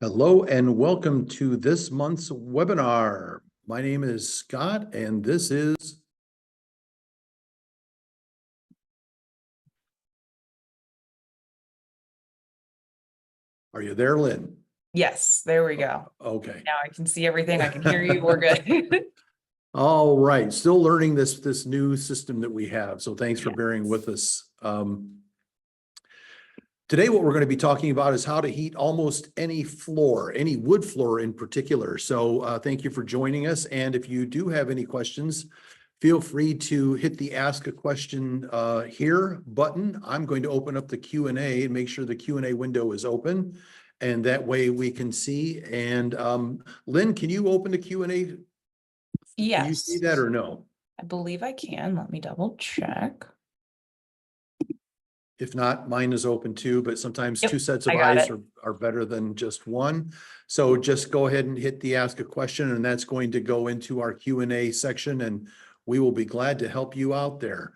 Hello and welcome to this month's webinar. My name is Scott and this is Are you there, Lynn? Yes, there we go. Okay. Now I can see everything. I can hear you. We're good. All right. Still learning this new system that we have. So thanks for bearing with us. Today, what we're going to be talking about is how to heat almost any floor, any wood floor in particular. So thank you for joining us. And if you do have any questions, feel free to hit the Ask a Question here button. I'm going to open up the Q&A and make sure the Q&A window is open. And that way we can see. And Lynn, can you open the Q&A? Yes. Can you see that or no? I believe I can. Let me double check. If not, mine is open too, but sometimes two sets of eyes are better than just one. So just go ahead and hit the Ask a Question, and that's going to go into our Q&A section, and we will be glad to help you out there.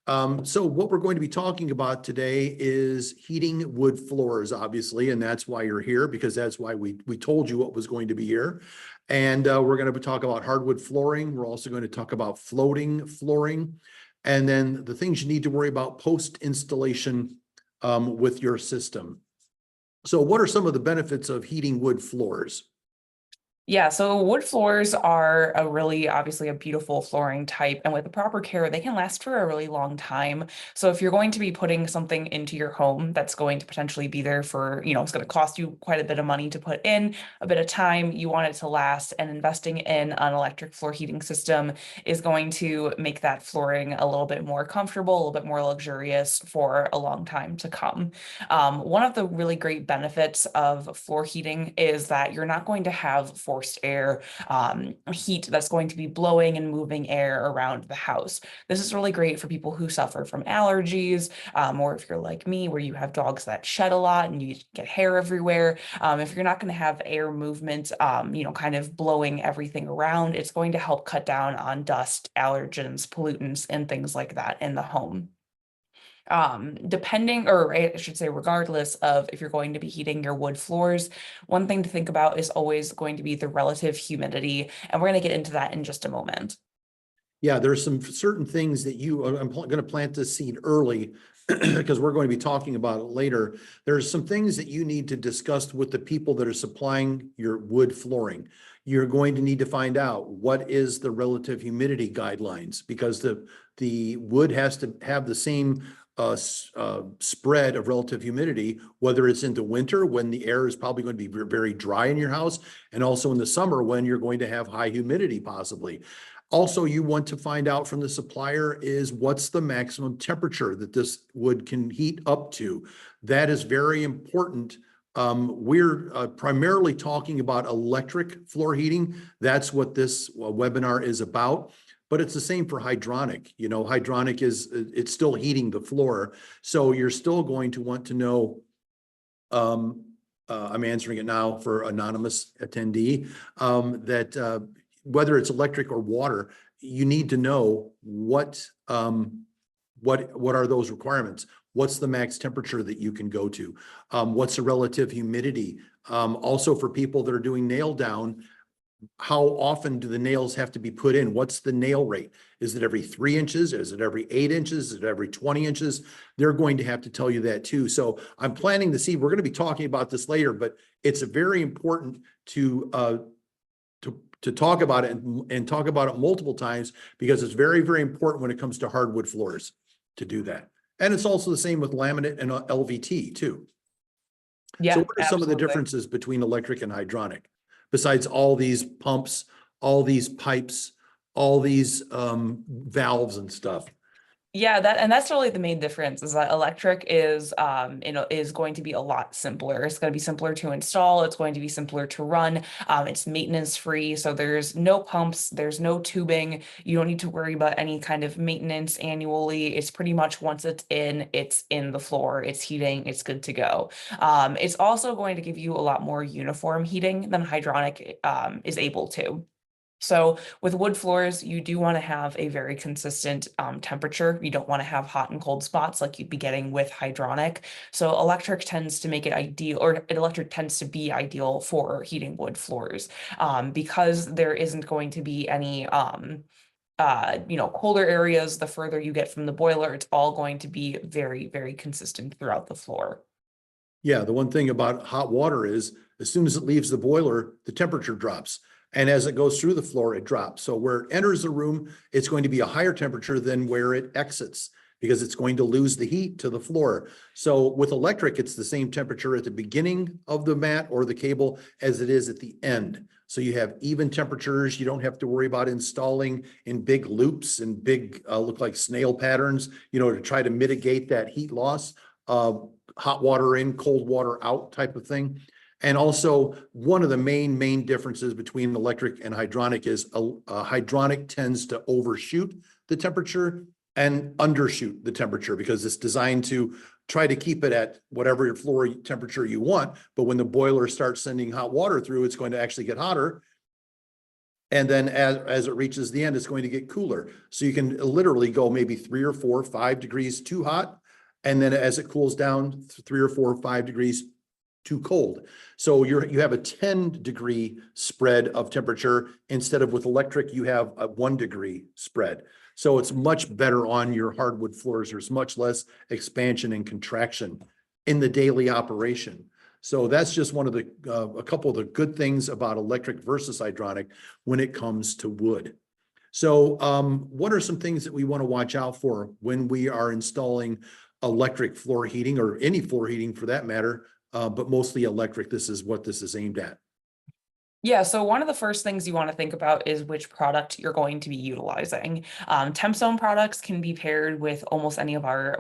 So what we're going to be talking about today is heating wood floors, obviously, and that's why you're here, because that's why we told you what was going to be here. And we're going to talk about hardwood flooring. We're also going to talk about floating flooring. And then the things you need to worry about post-installation with your system. So what are some of the benefits of heating wood floors? Yeah, so wood floors are obviously a beautiful flooring type, and with the proper care, they can last for a really long time. So if you're going to be putting something into your home that's going to potentially be there for, it's going to cost you quite a bit of money to put in, a bit of time, you want it to last, and investing in an electric floor heating system is going to make that flooring a little bit more comfortable, a little bit more luxurious for a long time to come. One of the really great benefits of floor heating is that you're not going to have forced air heat that's going to be blowing and moving air around the house. This is really great for people who suffer from allergies, or if you're like me, where you have dogs that shed a lot and you get hair everywhere. If you're not going to have air movement, kind of blowing everything around, it's going to help cut down on dust, allergens, pollutants, and things like that in the home. Depending, or I should say, regardless of if you're going to be heating your wood floors, one thing to think about is always going to be the relative humidity. And we're going to get into that in just a moment. Yeah, there's some certain things that I'm going to plant this seed early because we're going to be talking about it later. There's some things that you need to discuss with the people that are supplying your wood flooring. You're going to need to find out what is the relative humidity guidelines, because the wood has to have the same spread of relative humidity, whether it's into winter when the air is probably going to be very dry in your house, and also in the summer when you're going to have high humidity possibly. Also, you want to find out from the supplier is what's the maximum temperature that this wood can heat up to. That is very important. We're primarily talking about electric floor heating. That's what this webinar is about. But it's the same for hydronic. Hydronic it's still heating the floor. So you're still going to want to know, I'm answering it now for anonymous attendee, that whether it's electric or water, you need to know what are those requirements? What's the max temperature that you can go to? What's the relative humidity? Also for people that are doing nail down, how often do the nails have to be put in? What's the nail rate? Is it every 3 inches? Is it every 8 inches? Is it every 20 inches? They're going to have to tell you that too. So I'm planning to see, we're going to be talking about this later, but it's very important to talk about it and talk about it multiple times, because it's very, very important when it comes to hardwood floors to do that. And it's also the same with laminate and LVT too. Yeah, so what are some of the differences between electric and hydronic? Besides all these pumps, all these pipes, all these valves and stuff? Yeah, that's really the main difference, is that electric is is going to be a lot simpler. It's going to be simpler to install. It's going to be simpler to run. It's maintenance free. So there's no pumps, there's no tubing. You don't need to worry about any kind of maintenance annually. It's pretty much once it's in the floor, it's heating, it's good to go. It's also going to give you a lot more uniform heating than hydronic is able to. So with wood floors, you do want to have a very consistent temperature. You don't want to have hot and cold spots like you'd be getting with hydronic. So electric tends to make it ideal, or electric tends to be ideal for heating wood floors because there isn't going to be any colder areas. The further you get from the boiler, it's all going to be very, very consistent throughout the floor. Yeah, the one thing about hot water is as soon as it leaves the boiler, the temperature drops. And as it goes through the floor, it drops. So where it enters the room, it's going to be a higher temperature than where it exits because it's going to lose the heat to the floor. So with electric, it's the same temperature at the beginning of the mat or the cable as it is at the end. So you have even temperatures. You don't have to worry about installing in big loops and big, look like snail patterns, to try to mitigate that heat loss. Hot water in, cold water out type of thing. And also one of the main differences between electric and hydronic is a hydronic tends to overshoot the temperature and undershoot the temperature because it's designed to try to keep it at whatever floor temperature you want. But when the boiler starts sending hot water through, it's going to actually get hotter. And then as it reaches the end, it's going to get cooler. So you can literally go maybe 3 or 4, 5 degrees too hot. And then as it cools down 3 or 4 or 5 degrees too cold. So you have a 10-degree spread of temperature instead of with electric, you have a 1-degree spread. So it's much better on your hardwood floors. There's much less expansion and contraction in the daily operation. So that's just one of the, a couple of the good things about electric versus hydronic when it comes to wood. So what are some things that we want to watch out for when we are installing electric floor heating or any floor heating for that matter, but mostly electric? This is what this is aimed at. Yeah, so one of the first things you want to think about is which product you're going to be utilizing. TempZone products can be paired with almost any of our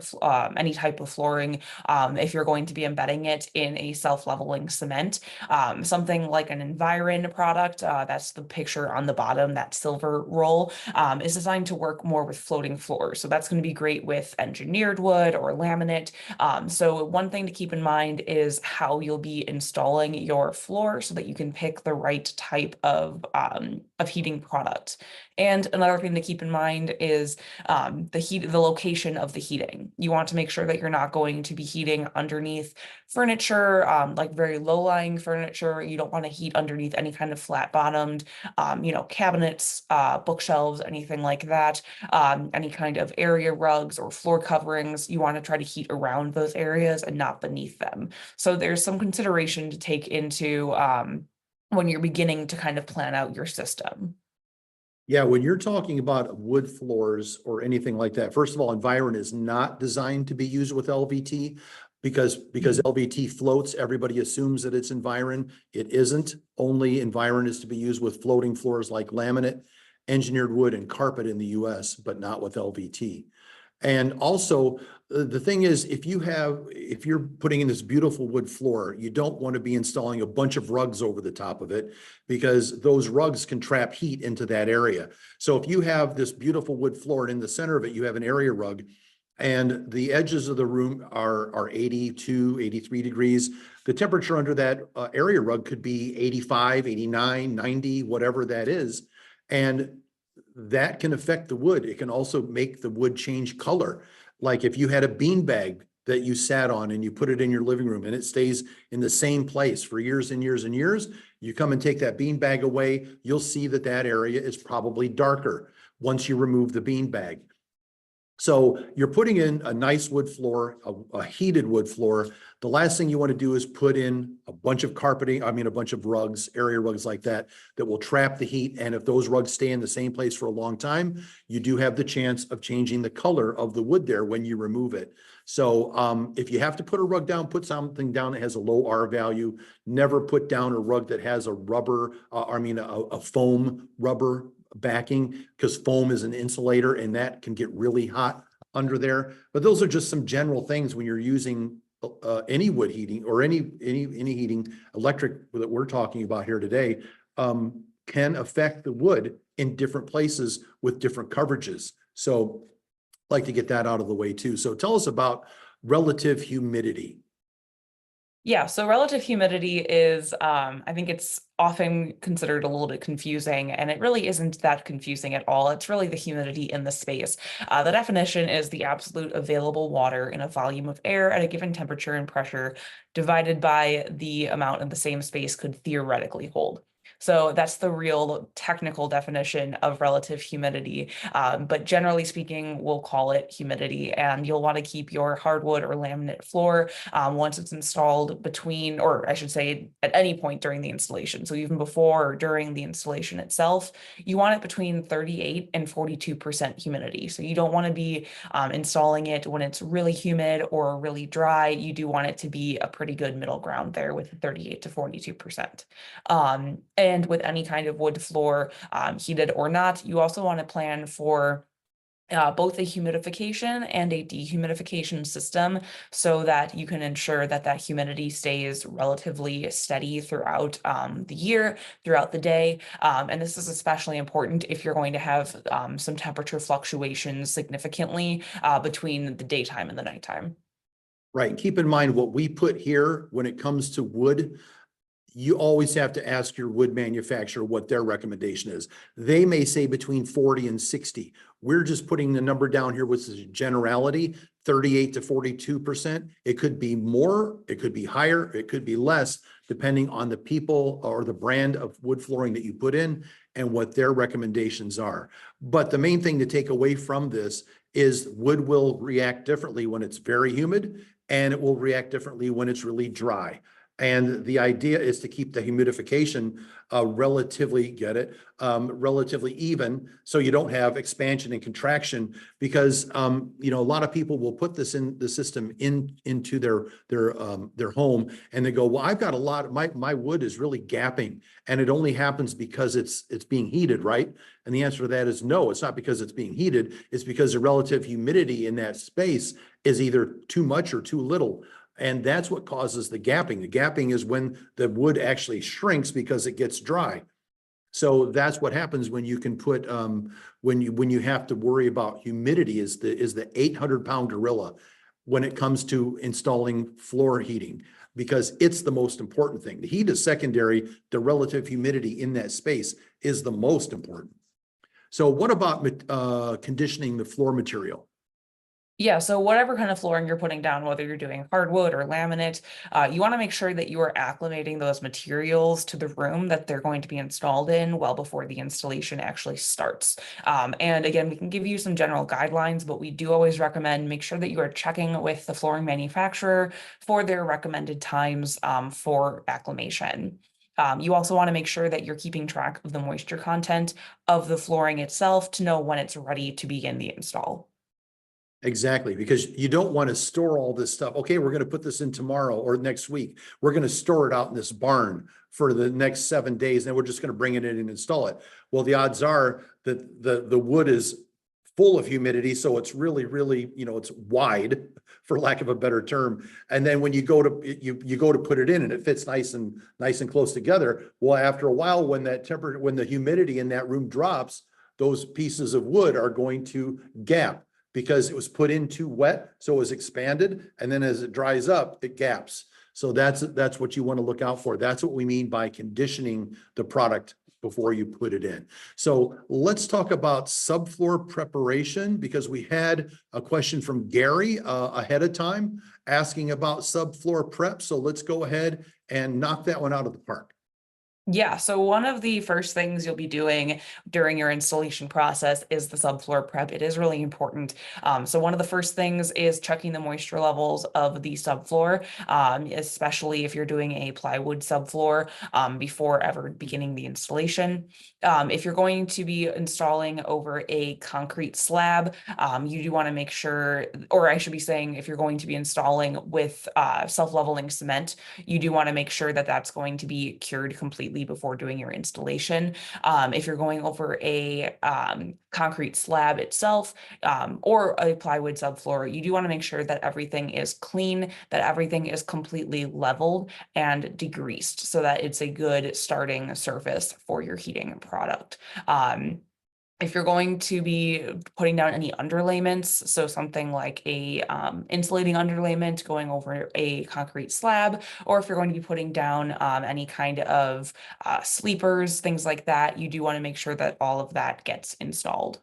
any type of flooring if you're going to be embedding it in a self-leveling cement. Something like an Environ product, that's the picture on the bottom, that silver roll, is designed to work more with floating floors. So that's going to be great with engineered wood or laminate. So one thing to keep in mind is how you'll be installing your floor so that you can pick the right type of heating product. And another thing to keep in mind is the location of the heating. You want to make sure that you're not going to be heating underneath furniture, like very low-lying furniture. You don't want to heat underneath any kind of flat-bottomed, cabinets, bookshelves, anything like that. Any kind of area rugs or floor coverings. You want to try to heat around those areas and not beneath them. So there's some consideration to take into when you're beginning to kind of plan out your system. Yeah, when you're talking about wood floors or anything like that, first of all, Environ is not designed to be used with LVT because LVT floats, everybody assumes that it's Environ. It isn't. Only Environ is to be used with floating floors like laminate, engineered wood, and carpet in the US, but not with LVT. And also, the thing is, if you're putting in this beautiful wood floor, you don't want to be installing a bunch of rugs over the top of it because those rugs can trap heat into that area. So if you have this beautiful wood floor and in the center of it, you have an area rug and the edges of the room are 82, 83 degrees, the temperature under that area rug could be 85, 89, 90, whatever that is. And that can affect the wood. It can also make the wood change color. Like if you had a bean bag that you sat on and you put it in your living room and it stays in the same place for years and years and years, you come and take that bean bag away, you'll see that that area is probably darker once you remove the bean bag. So you're putting in a nice wood floor, a heated wood floor. The last thing you want to do is put in a bunch of carpeting, a bunch of rugs, area rugs like that, that will trap the heat. And if those rugs stay in the same place for a long time, you do have the chance of changing the color of the wood there when you remove it. So if you have to put a rug down, put something down that has a low R value. Never put down a rug that has a rubber, a foam rubber backing, because foam is an insulator and that can get really hot under there. But those are just some general things when you're using any wood heating or any heating. Electric that we're talking about here today can affect the wood in different places with different coverages. So I'd like to get that out of the way too. So tell us about relative humidity. Yeah, so relative humidity is, I think it's often considered a little bit confusing, and it really isn't that confusing at all. It's really the humidity in the space. The definition is the absolute available water in a volume of air at a given temperature and pressure divided by the amount in the same space could theoretically hold. So that's the real technical definition of relative humidity. But generally speaking, we'll call it humidity, and you'll want to keep your hardwood or laminate floor once it's installed between, or I should say at any point during the installation. So even before or during the installation itself, you want it between 38 and 42% humidity. So you don't want to be installing it when it's really humid or really dry. You do want it to be a pretty good middle ground there with 38 to 42%. And with any kind of wood floor, heated or not, you also want to plan for both a humidification and a dehumidification system so that you can ensure that that humidity stays relatively steady throughout the year, throughout the day. And this is especially important if you're going to have some temperature fluctuations significantly between the daytime and the nighttime. Right. Keep in mind what we put here when it comes to wood. You always have to ask your wood manufacturer what their recommendation is. They may say between 40 and 60. We're just putting the number down here, which is generality, 38 to 42%. It could be more, it could be higher, it could be less, depending on the people or the brand of wood flooring that you put in and what their recommendations are. But the main thing to take away from this is wood will react differently when it's very humid, and it will react differently when it's really dry. And the idea is to keep the humidification relatively relatively even, so you don't have expansion and contraction, because you know, a lot of people will put this in the system into their home, and they go, well, I've got a lot of my wood is really gapping, and it only happens because it's being heated, right? And the answer to that is no, it's not because it's being heated, it's because the relative humidity in that space is either too much or too little. And that's what causes the gapping. The gapping is when the wood actually shrinks because it gets dry. So that's what happens when you can put when you have to worry about humidity is the 800-pound gorilla when it comes to installing floor heating, because it's the most important thing. The heat is secondary. The relative humidity in that space is the most important. So what about conditioning the floor material? Yeah, so whatever kind of flooring you're putting down, whether you're doing hardwood or laminate, you want to make sure that you are acclimating those materials to the room that they're going to be installed in well before the installation actually starts. And again, we can give you some general guidelines, but we do always recommend make sure that you are checking with the flooring manufacturer for their recommended times for acclimation. You also want to make sure that you're keeping track of the moisture content of the flooring itself to know when it's ready to begin the install. Exactly, because you don't want to store all this stuff. Okay, we're going to put this in tomorrow or next week. We're going to store it out in this barn for the next 7 days, and then we're just going to bring it in and install it. Well, the odds are that the wood is full of humidity, so it's really, you know, it's wide, for lack of a better term. And then when you go to you go to put it in, and it fits nice and close together. Well, after a while, when the humidity in that room drops, those pieces of wood are going to gap, because it was put in too wet, so it was expanded, and then as it dries up, it gaps. So that's what you want to look out for. That's what we mean by conditioning the product before you put it in. So let's talk about subfloor preparation, because we had a question from Gary ahead of time asking about subfloor prep. So let's go ahead and knock that one out of the park. Yeah, so one of the first things you'll be doing during your installation process is the subfloor prep. It is really important. So one of the first things is checking the moisture levels of the subfloor, especially if you're doing a plywood subfloor before ever beginning the installation. If you're going to be installing over a concrete slab, you do want to make sure, or I should be saying, if you're going to be installing with self-leveling cement, you do want to make sure that that's going to be cured completely before doing your installation. If you're going over a concrete slab itself or a plywood subfloor, you do want to make sure that everything is clean, that everything is completely leveled and degreased so that it's a good starting surface for your heating product. If you're going to be putting down any underlayments, so something like a insulating underlayment going over a concrete slab, or if you're going to be putting down any kind of sleepers, things like that, you do want to make sure that all of that gets installed.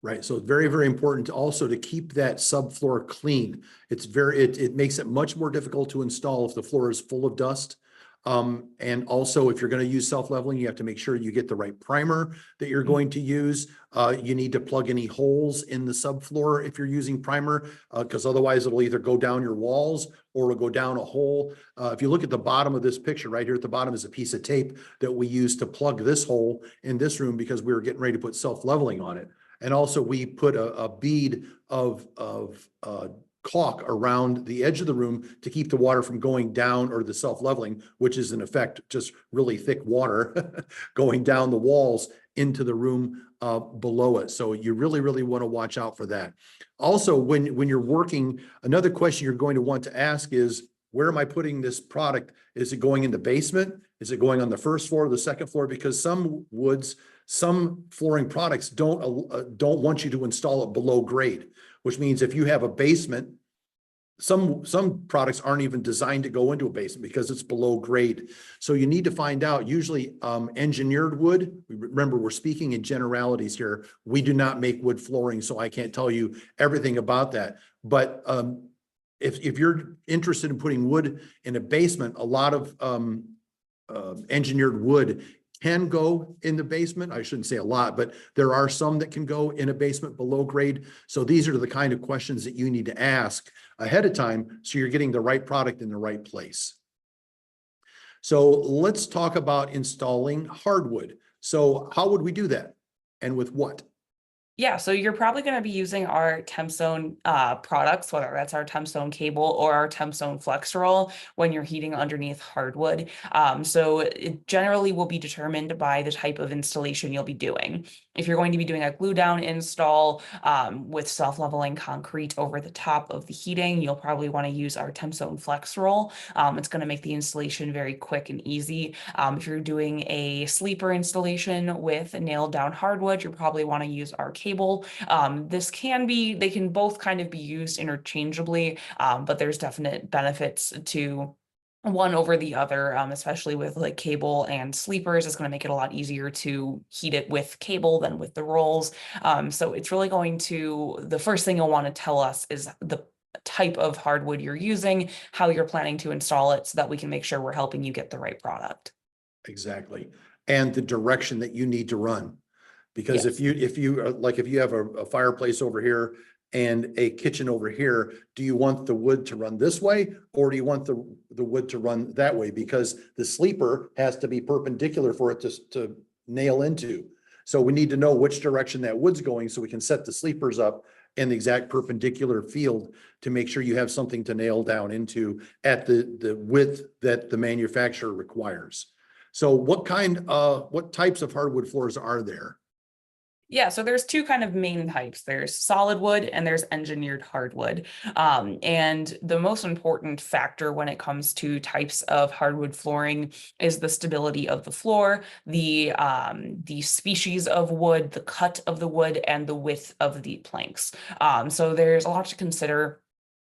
Right. So it's very, very important to also to keep that subfloor clean. It makes it much more difficult to install if the floor is full of dust. And also if you're going to use self-leveling, you have to make sure you get the right primer that you're going to use. You need to plug any holes in the subfloor if you're using primer, because otherwise it'll either go down your walls or it'll go down a hole. If you look at the bottom of this picture, right here at the bottom is a piece of tape that we use to plug this hole in this room because we were getting ready to put self-leveling on it. And also we put a bead of caulk around the edge of the room to keep the water from going down, or the self-leveling, which is in effect just really thick water going down the walls into the room below it. So you really, really want to watch out for that. Also, when you're working, another question you're going to want to ask is, where am I putting this product? Is it going in the basement? Is it going on the first floor or the second floor? Because some flooring products don't want you to install it below grade, which means if you have a basement, some products aren't even designed to go into a basement because it's below grade. So you need to find out, usually engineered wood. Remember, we're speaking in generalities here. We do not make wood flooring, so I can't tell you everything about that. But if you're interested in putting wood in a basement, a lot of engineered wood can go in the basement. I shouldn't say a lot, but there are some that can go in a basement below grade. So these are the kind of questions that you need to ask ahead of time so you're getting the right product in the right place. So let's talk about installing hardwood. So how would we do that, and with what? Yeah, so you're probably going to be using our TempZone products, whether that's our TempZone Cable or our TempZone Flex Roll, when you're heating underneath hardwood. So it generally will be determined by the type of installation you'll be doing. If you're going to be doing a glue down install with self-leveling concrete over the top of the heating, you'll probably want to use our TempZone Flex Roll. It's going to make the installation very quick and easy. If you're doing a sleeper installation with nailed down hardwood, you probably want to use our cable. They can both kind of be used interchangeably, but there's definite benefits to one over the other, especially with like cable and sleepers. It's going to make it a lot easier to heat it with cable than with the rolls. So it's really the first thing you'll want to tell us is the type of hardwood you're using, how you're planning to install it, so that we can make sure we're helping you get the right product. Exactly. And the direction that you need to run. Because Yes. if you have a fireplace over here and a kitchen over here, do you want the wood to run this way, or do you want the wood to run that way? Because the sleeper has to be perpendicular for it to nail into. So we need to know which direction that wood's going so we can set the sleepers up in the exact perpendicular field to make sure you have something to nail down into at the width that the manufacturer requires. So what types of hardwood floors are there? Yeah, so there's two kind of main types. There's solid wood and there's engineered hardwood. And the most important factor when it comes to types of hardwood flooring is the stability of the floor, the species of wood, the cut of the wood, and the width of the planks. So there's a lot to consider.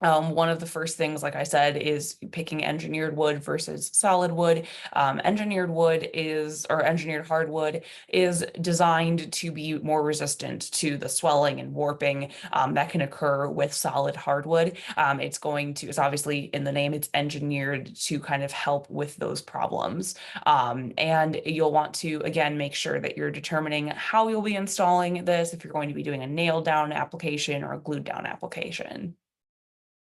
One of the first things, like I said, is picking engineered wood versus solid wood. Engineered hardwood is designed to be more resistant to the swelling and warping that can occur with solid hardwood. It's obviously in the name, it's engineered to kind of help with those problems. And you'll want to, again, make sure that you're determining how you'll be installing this, if you're going to be doing a nailed down application or a glued down application.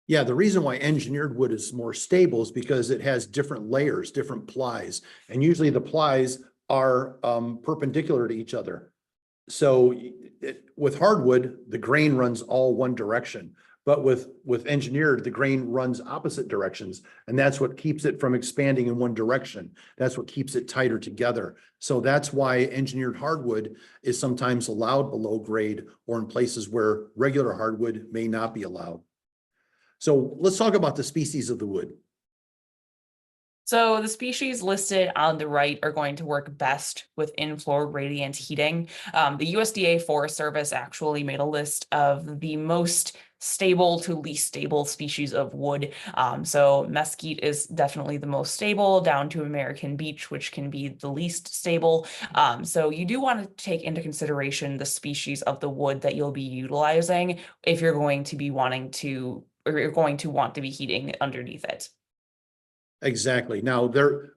Yeah, the reason why engineered wood is more stable is because it has different layers, different plies, and usually the plies are perpendicular to each other. So with hardwood, the grain runs all one direction, but with engineered, the grain runs opposite directions, and that's what keeps it from expanding in one direction. That's what keeps it tighter together. So that's why engineered hardwood is sometimes allowed below grade, or in places where regular hardwood may not be allowed. So let's talk about the species of the wood. So the species listed on the right are going to work best with in-floor radiant heating. The USDA Forest Service actually made a list of the most stable to least stable species of wood. So mesquite is definitely the most stable, down to American beech, which can be the least stable. So you do want to take into consideration the species of the wood that you'll be utilizing if you're going to be wanting to, or you're going to want to be heating underneath it. Exactly. Now,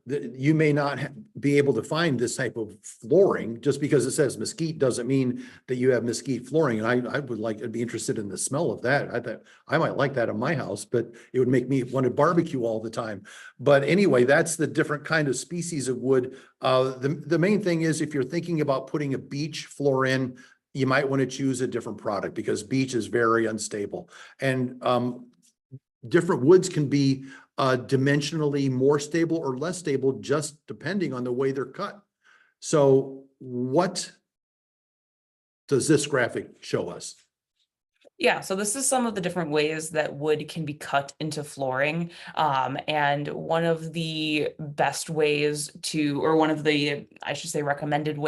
you may not be able to find this type of flooring just because it says mesquite doesn't mean that you have mesquite flooring. And I'd be interested in the smell of that. I thought I might like that in my house, but it would make me want to barbecue all the time. But anyway, that's the different kind of species of wood. The main thing is if you're thinking about putting a beech floor in, you might want to choose a different product because beech is very unstable. And different woods can be dimensionally more stable or less stable, just depending on the way they're cut. So what does this graphic show us? Yeah, so this is some of the different ways that wood can be cut into flooring. And one of the best ways to, or one of the, I should say, recommended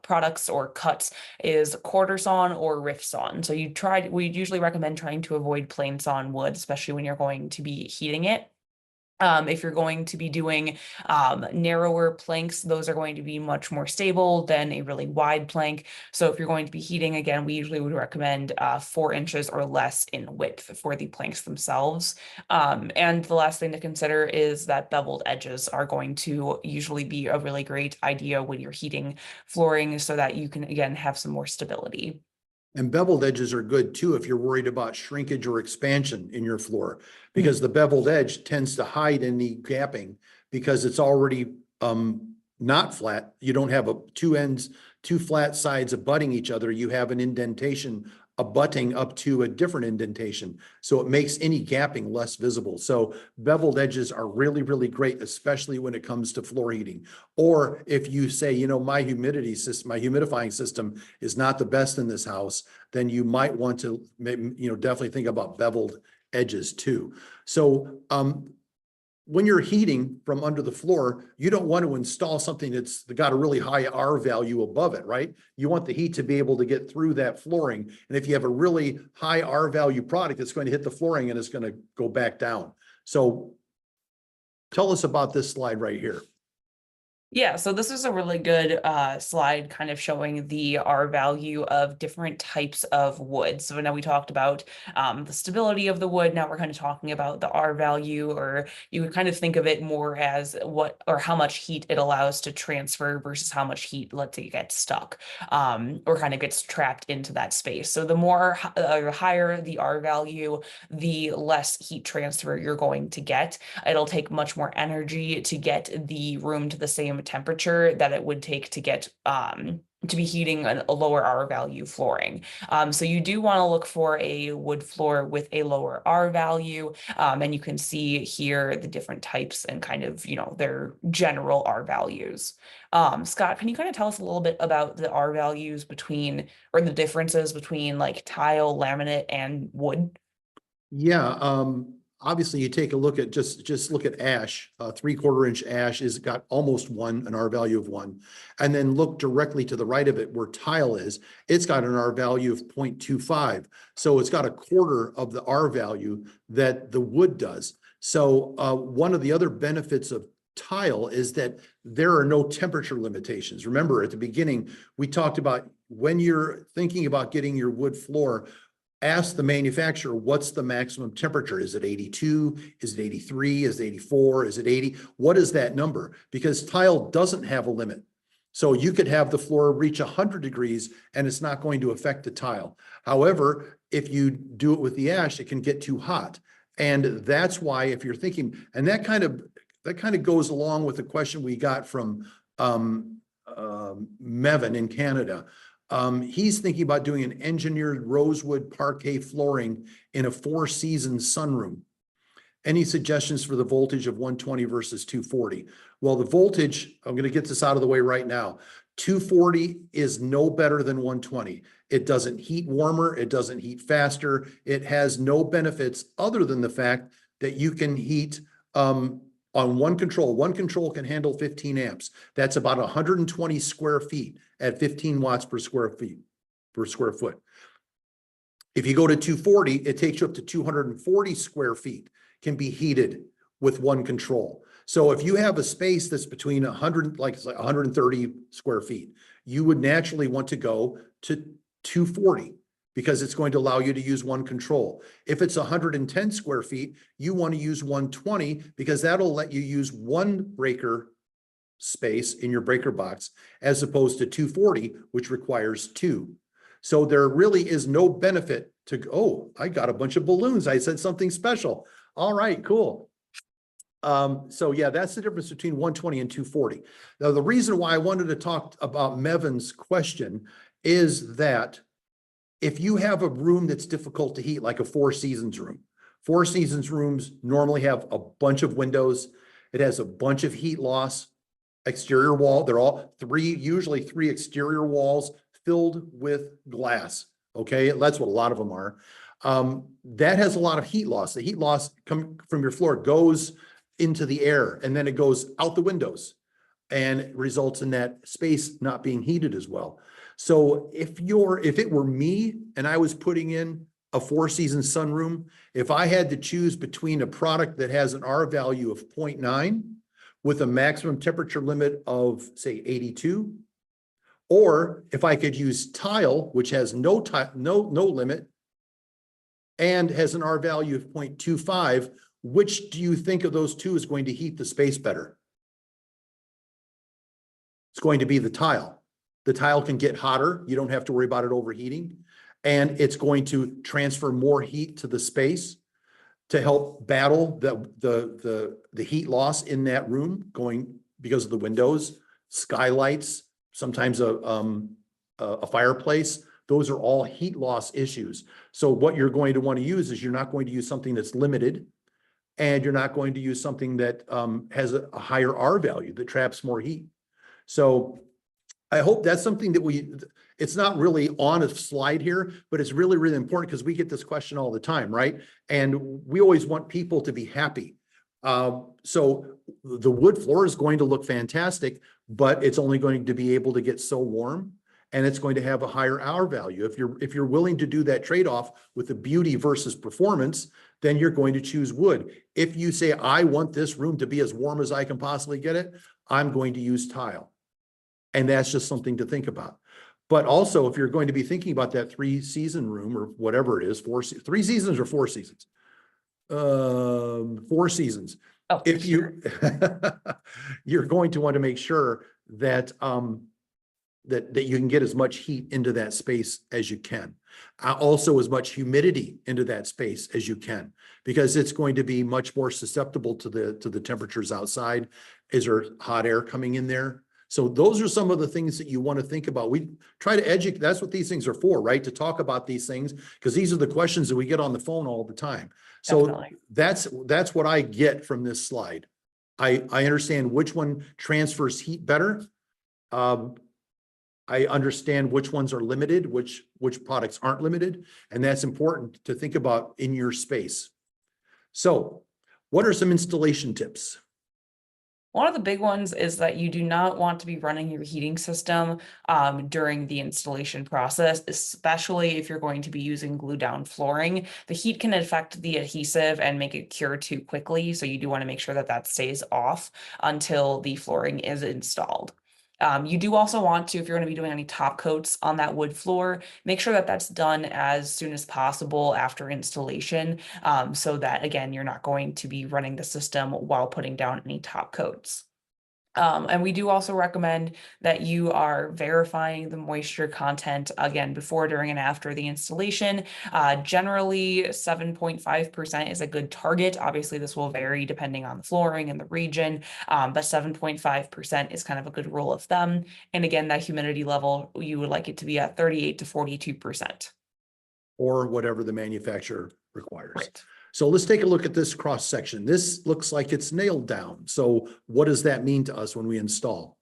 products or cuts is quarter sawn or rift sawn. So we usually recommend trying to avoid plain sawn wood, especially when you're going to be heating it. If you're going to be doing narrower planks, those are going to be much more stable than a really wide plank. So if you're going to be heating, again, we usually would recommend 4 inches or less in width for the planks themselves. And the last thing to consider is that beveled edges are going to usually be a really great idea when you're heating flooring so that you can, again, have some more stability. And beveled edges are good too if you're worried about shrinkage or expansion in your floor, because the beveled edge tends to hide any gapping because it's already not flat. You don't have two flat sides abutting each other. You have an indentation abutting up to a different indentation. So it makes any gapping less visible. So beveled edges are really, really great, especially when it comes to floor heating. Or if you say, you know, my humidifying system is not the best in this house, then you might want to, definitely think about beveled edges too. So, when you're heating from under the floor, you don't want to install something that's got a really high R value above it, right? You want the heat to be able to get through that flooring. And if you have a really high R value product, it's going to hit the flooring and it's going to go back down. So tell us about this slide right here. Yeah, so this is a really good slide kind of showing the R value of different types of wood. So now we talked about the stability of the wood. Now we're kind of talking about the R value, or you would kind of think of it more as what or how much heat it allows to transfer versus how much heat, let's say, gets stuck or kind of gets trapped into that space. So the more higher the R value, the less heat transfer you're going to get. It'll take much more energy to get the room to the same temperature that it would take to get to be heating a lower R value flooring. So you do want to look for a wood floor with a lower R value. And you can see here the different types and kind of, their general R values. Scott, can you kind of tell us a little bit about the R values between, or the differences between like tile, laminate, and wood? Yeah, obviously you take a look at just look at ash, 3/4 inch ash is got almost an R value of 1. And then look directly to the right of it where tile is, it's got an R value of 0.25. So it's got a quarter of the R value that the wood does. So one of the other benefits of tile is that there are no temperature limitations. Remember at the beginning, we talked about when you're thinking about getting your wood floor, ask the manufacturer, what's the maximum temperature? Is it 82? Is it 83? Is it 84? Is it 80? What is that number? Because tile doesn't have a limit. So you could have the floor reach 100 degrees and it's not going to affect the tile. However, if you do it with the ash, it can get too hot. And that's why if you're thinking, and that kind of goes along with the question we got from Mevin in Canada. He's thinking about doing an engineered rosewood parquet flooring in a 4-season sunroom. Any suggestions for the voltage of 120 versus 240? Well, the voltage, I'm going to get this out of the way right now. 240 is no better than 120. It doesn't heat warmer. It doesn't heat faster. It has no benefits other than the fact that you can heat on one control. One control can handle 15 amps. That's about 120 square feet at 15 watts per square foot. If you go to 240, it takes you up to 240 square feet, can be heated with one control. So if you have a space that's between 100, like it's like 130 square feet, you would naturally want to go to 240 because it's going to allow you to use one control. If it's 110 square feet, you want to use 120 because that'll let you use one breaker space in your breaker box as opposed to 240, which requires two. So there really is no benefit to, oh, I got a bunch of balloons. I said something special. All right, cool. So yeah, that's the difference between 120 and 240. Now, the reason why I wanted to talk about Mevin's question is that if you have a room that's difficult to heat, like a Four Seasons room, Four Seasons rooms normally have a bunch of windows. It has a bunch of heat loss, exterior wall. They're all usually three exterior walls filled with glass. Okay, that's what a lot of them are. That has a lot of heat loss. The heat loss come from your floor goes into the air and then it goes out the windows and results in that space not being heated as well. So if it were me and I was putting in a Four Seasons sunroom, if I had to choose between a product that has an R value of 0.9 with a maximum temperature limit of say 82, or if I could use tile, which has no limit and has an R value of 0.25, which do you think of those two is going to heat the space better? It's going to be the tile. The tile can get hotter. You don't have to worry about it overheating. And it's going to transfer more heat to the space to help battle the heat loss in that room going because of the windows, skylights, sometimes a fireplace. Those are all heat loss issues. So what you're going to want to use is you're not going to use something that's limited, and you're not going to use something that has a higher R value that traps more heat. So I hope that's something that it's not really on a slide here, but it's really, really important because we get this question all the time, right? And we always want people to be happy. So the wood floor is going to look fantastic, but it's only going to be able to get so warm, and it's going to have a higher R value. If you're willing to do that trade-off with the beauty versus performance, then you're going to choose wood. If you say, I want this room to be as warm as I can possibly get it, I'm going to use tile. And that's just something to think about. But also, if you're going to be thinking about that 3-season room or whatever it is, 3 seasons or 4 seasons, 4 seasons. Oh, If you, you're going to want to make sure that, that you can get as much heat into that space as you can. Also as much humidity into that space as you can, because it's going to be much more susceptible to the temperatures outside. Is there hot air coming in there? So those are some of the things that you want to think about. We try to educate. That's what these things are for, right? To talk about these things, because these are the questions that we get on the phone all the time. So definitely. that's what I get from this slide. I understand which one transfers heat better. I understand which ones are limited, which products aren't limited, and that's important to think about in your space. So what are some installation tips? One of the big ones is that you do not want to be running your heating system during the installation process, especially if you're going to be using glue down flooring. The heat can affect the adhesive and make it cure too quickly. So you do want to make sure that that stays off until the flooring is installed. You do also want to, if you're going to be doing any top coats on that wood floor, make sure that that's done as soon as possible after installation, so that, again, you're not going to be running the system while putting down any top coats. And we do also recommend that you are verifying the moisture content again before, during, and after the installation. Generally, 7.5% is a good target. Obviously, this will vary depending on the flooring and the region, but 7.5% is kind of a good rule of thumb. And again, that humidity level, you would like it to be at 38 to 42%. Or whatever the manufacturer requires. Right. So let's take a look at this cross section. This looks like it's nailed down. So what does that mean to us when we install?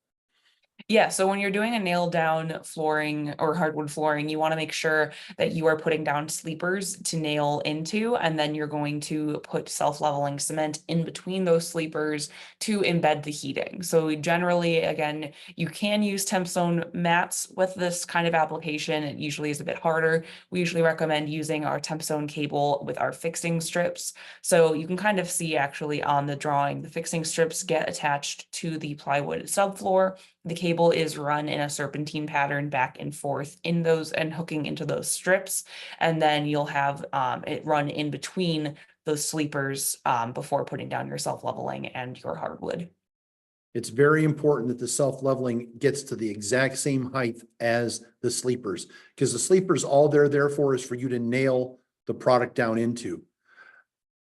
Yeah, so when you're doing a nail down flooring or hardwood flooring, you want to make sure that you are putting down sleepers to nail into, and then you're going to put self-leveling cement in between those sleepers to embed the heating. So generally, again, you can use TempZone mats with this kind of application. It usually is a bit harder. We usually recommend using our TempZone cable with our fixing strips. So you can kind of see actually on the drawing, the fixing strips get attached to the plywood subfloor. The cable is run in a serpentine pattern back and forth in those and hooking into those strips. And then you'll have it run in between those sleepers before putting down your self-leveling and your hardwood. It's very important that the self-leveling gets to the exact same height as the sleepers, because the sleepers, all they're there for is for you to nail the product down into.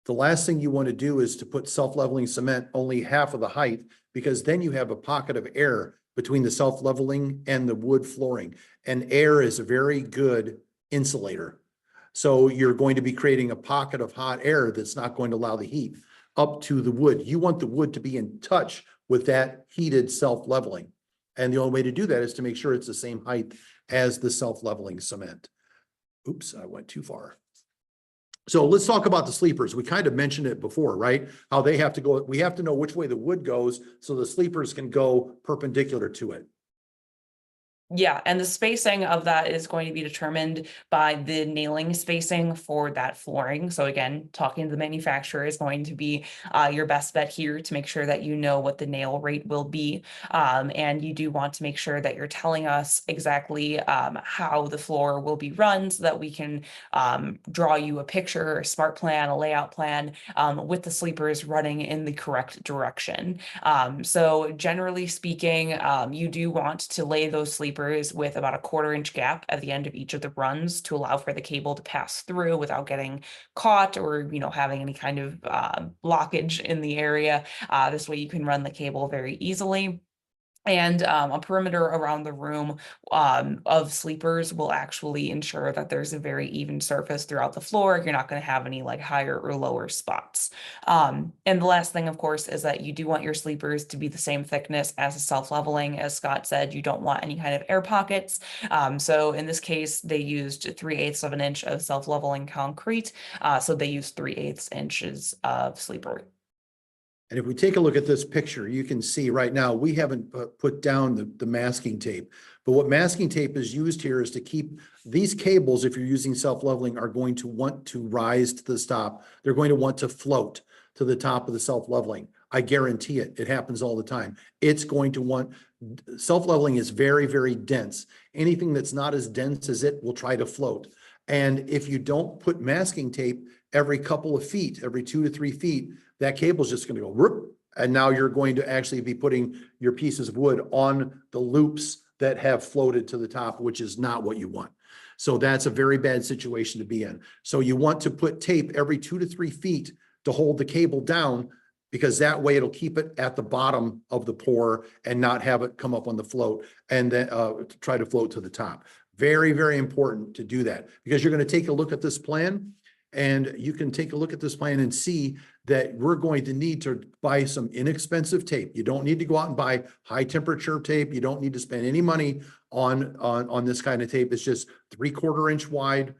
The last thing you want to do is to put self-leveling cement only half of the height, because then you have a pocket of air between the self-leveling and the wood flooring. And air is a very good insulator. So you're going to be creating a pocket of hot air that's not going to allow the heat up to the wood. You want the wood to be in touch with that heated self-leveling. And the only way to do that is to make sure it's the same height as the self-leveling cement. Oops, I went too far. So let's talk about the sleepers. We kind of mentioned it before, right? How they have to go, we have to know which way the wood goes so the sleepers can go perpendicular to it. Yeah, and the spacing of that is going to be determined by the nailing spacing for that flooring. So again, talking to the manufacturer is going to be your best bet here to make sure that you know what the nail rate will be. And you do want to make sure that you're telling us exactly how the floor will be run so that we can draw you a picture, a smart plan, a layout plan with the sleepers running in the correct direction. So generally speaking, you do want to lay those sleepers with about a 1/4 inch gap at the end of each of the runs to allow for the cable to pass through without getting caught or, having any kind of blockage in the area. This way you can run the cable very easily. And a perimeter around the room of sleepers will actually ensure that there's a very even surface throughout the floor. You're not going to have any like higher or lower spots. And the last thing, of course, is that you do want your sleepers to be the same thickness as a self-leveling. As Scott said, you don't want any kind of air pockets. So in this case, they used 3/8 of an inch of self-leveling concrete. So they used 3/8 inches of sleeper. And if we take a look at this picture, you can see right now, we haven't put down the masking tape. But what masking tape is used here is to keep these cables, if you're using self-leveling, are going to want to rise to the top. They're going to want to float to the top of the self-leveling. I guarantee it. It happens all the time. It's going to want, self-leveling is very, very dense. Anything that's not as dense as it will try to float. And if you don't put masking tape every couple of feet, every 2 to 3 feet, that cable is just going to go whoop, and now you're going to actually be putting your pieces of wood on the loops that have floated to the top, which is not what you want. So that's a very bad situation to be in. So you want to put tape every 2 to 3 feet to hold the cable down, because that way it'll keep it at the bottom of the pour and not have it come up on the float and then try to float to the top. Very, very important to do that, because you're going to take a look at this plan. And you can take a look at this plan and see that we're going to need to buy some inexpensive tape. You don't need to go out and buy high temperature tape. You don't need to spend any money on this kind of tape. It's just 3/4 inch wide,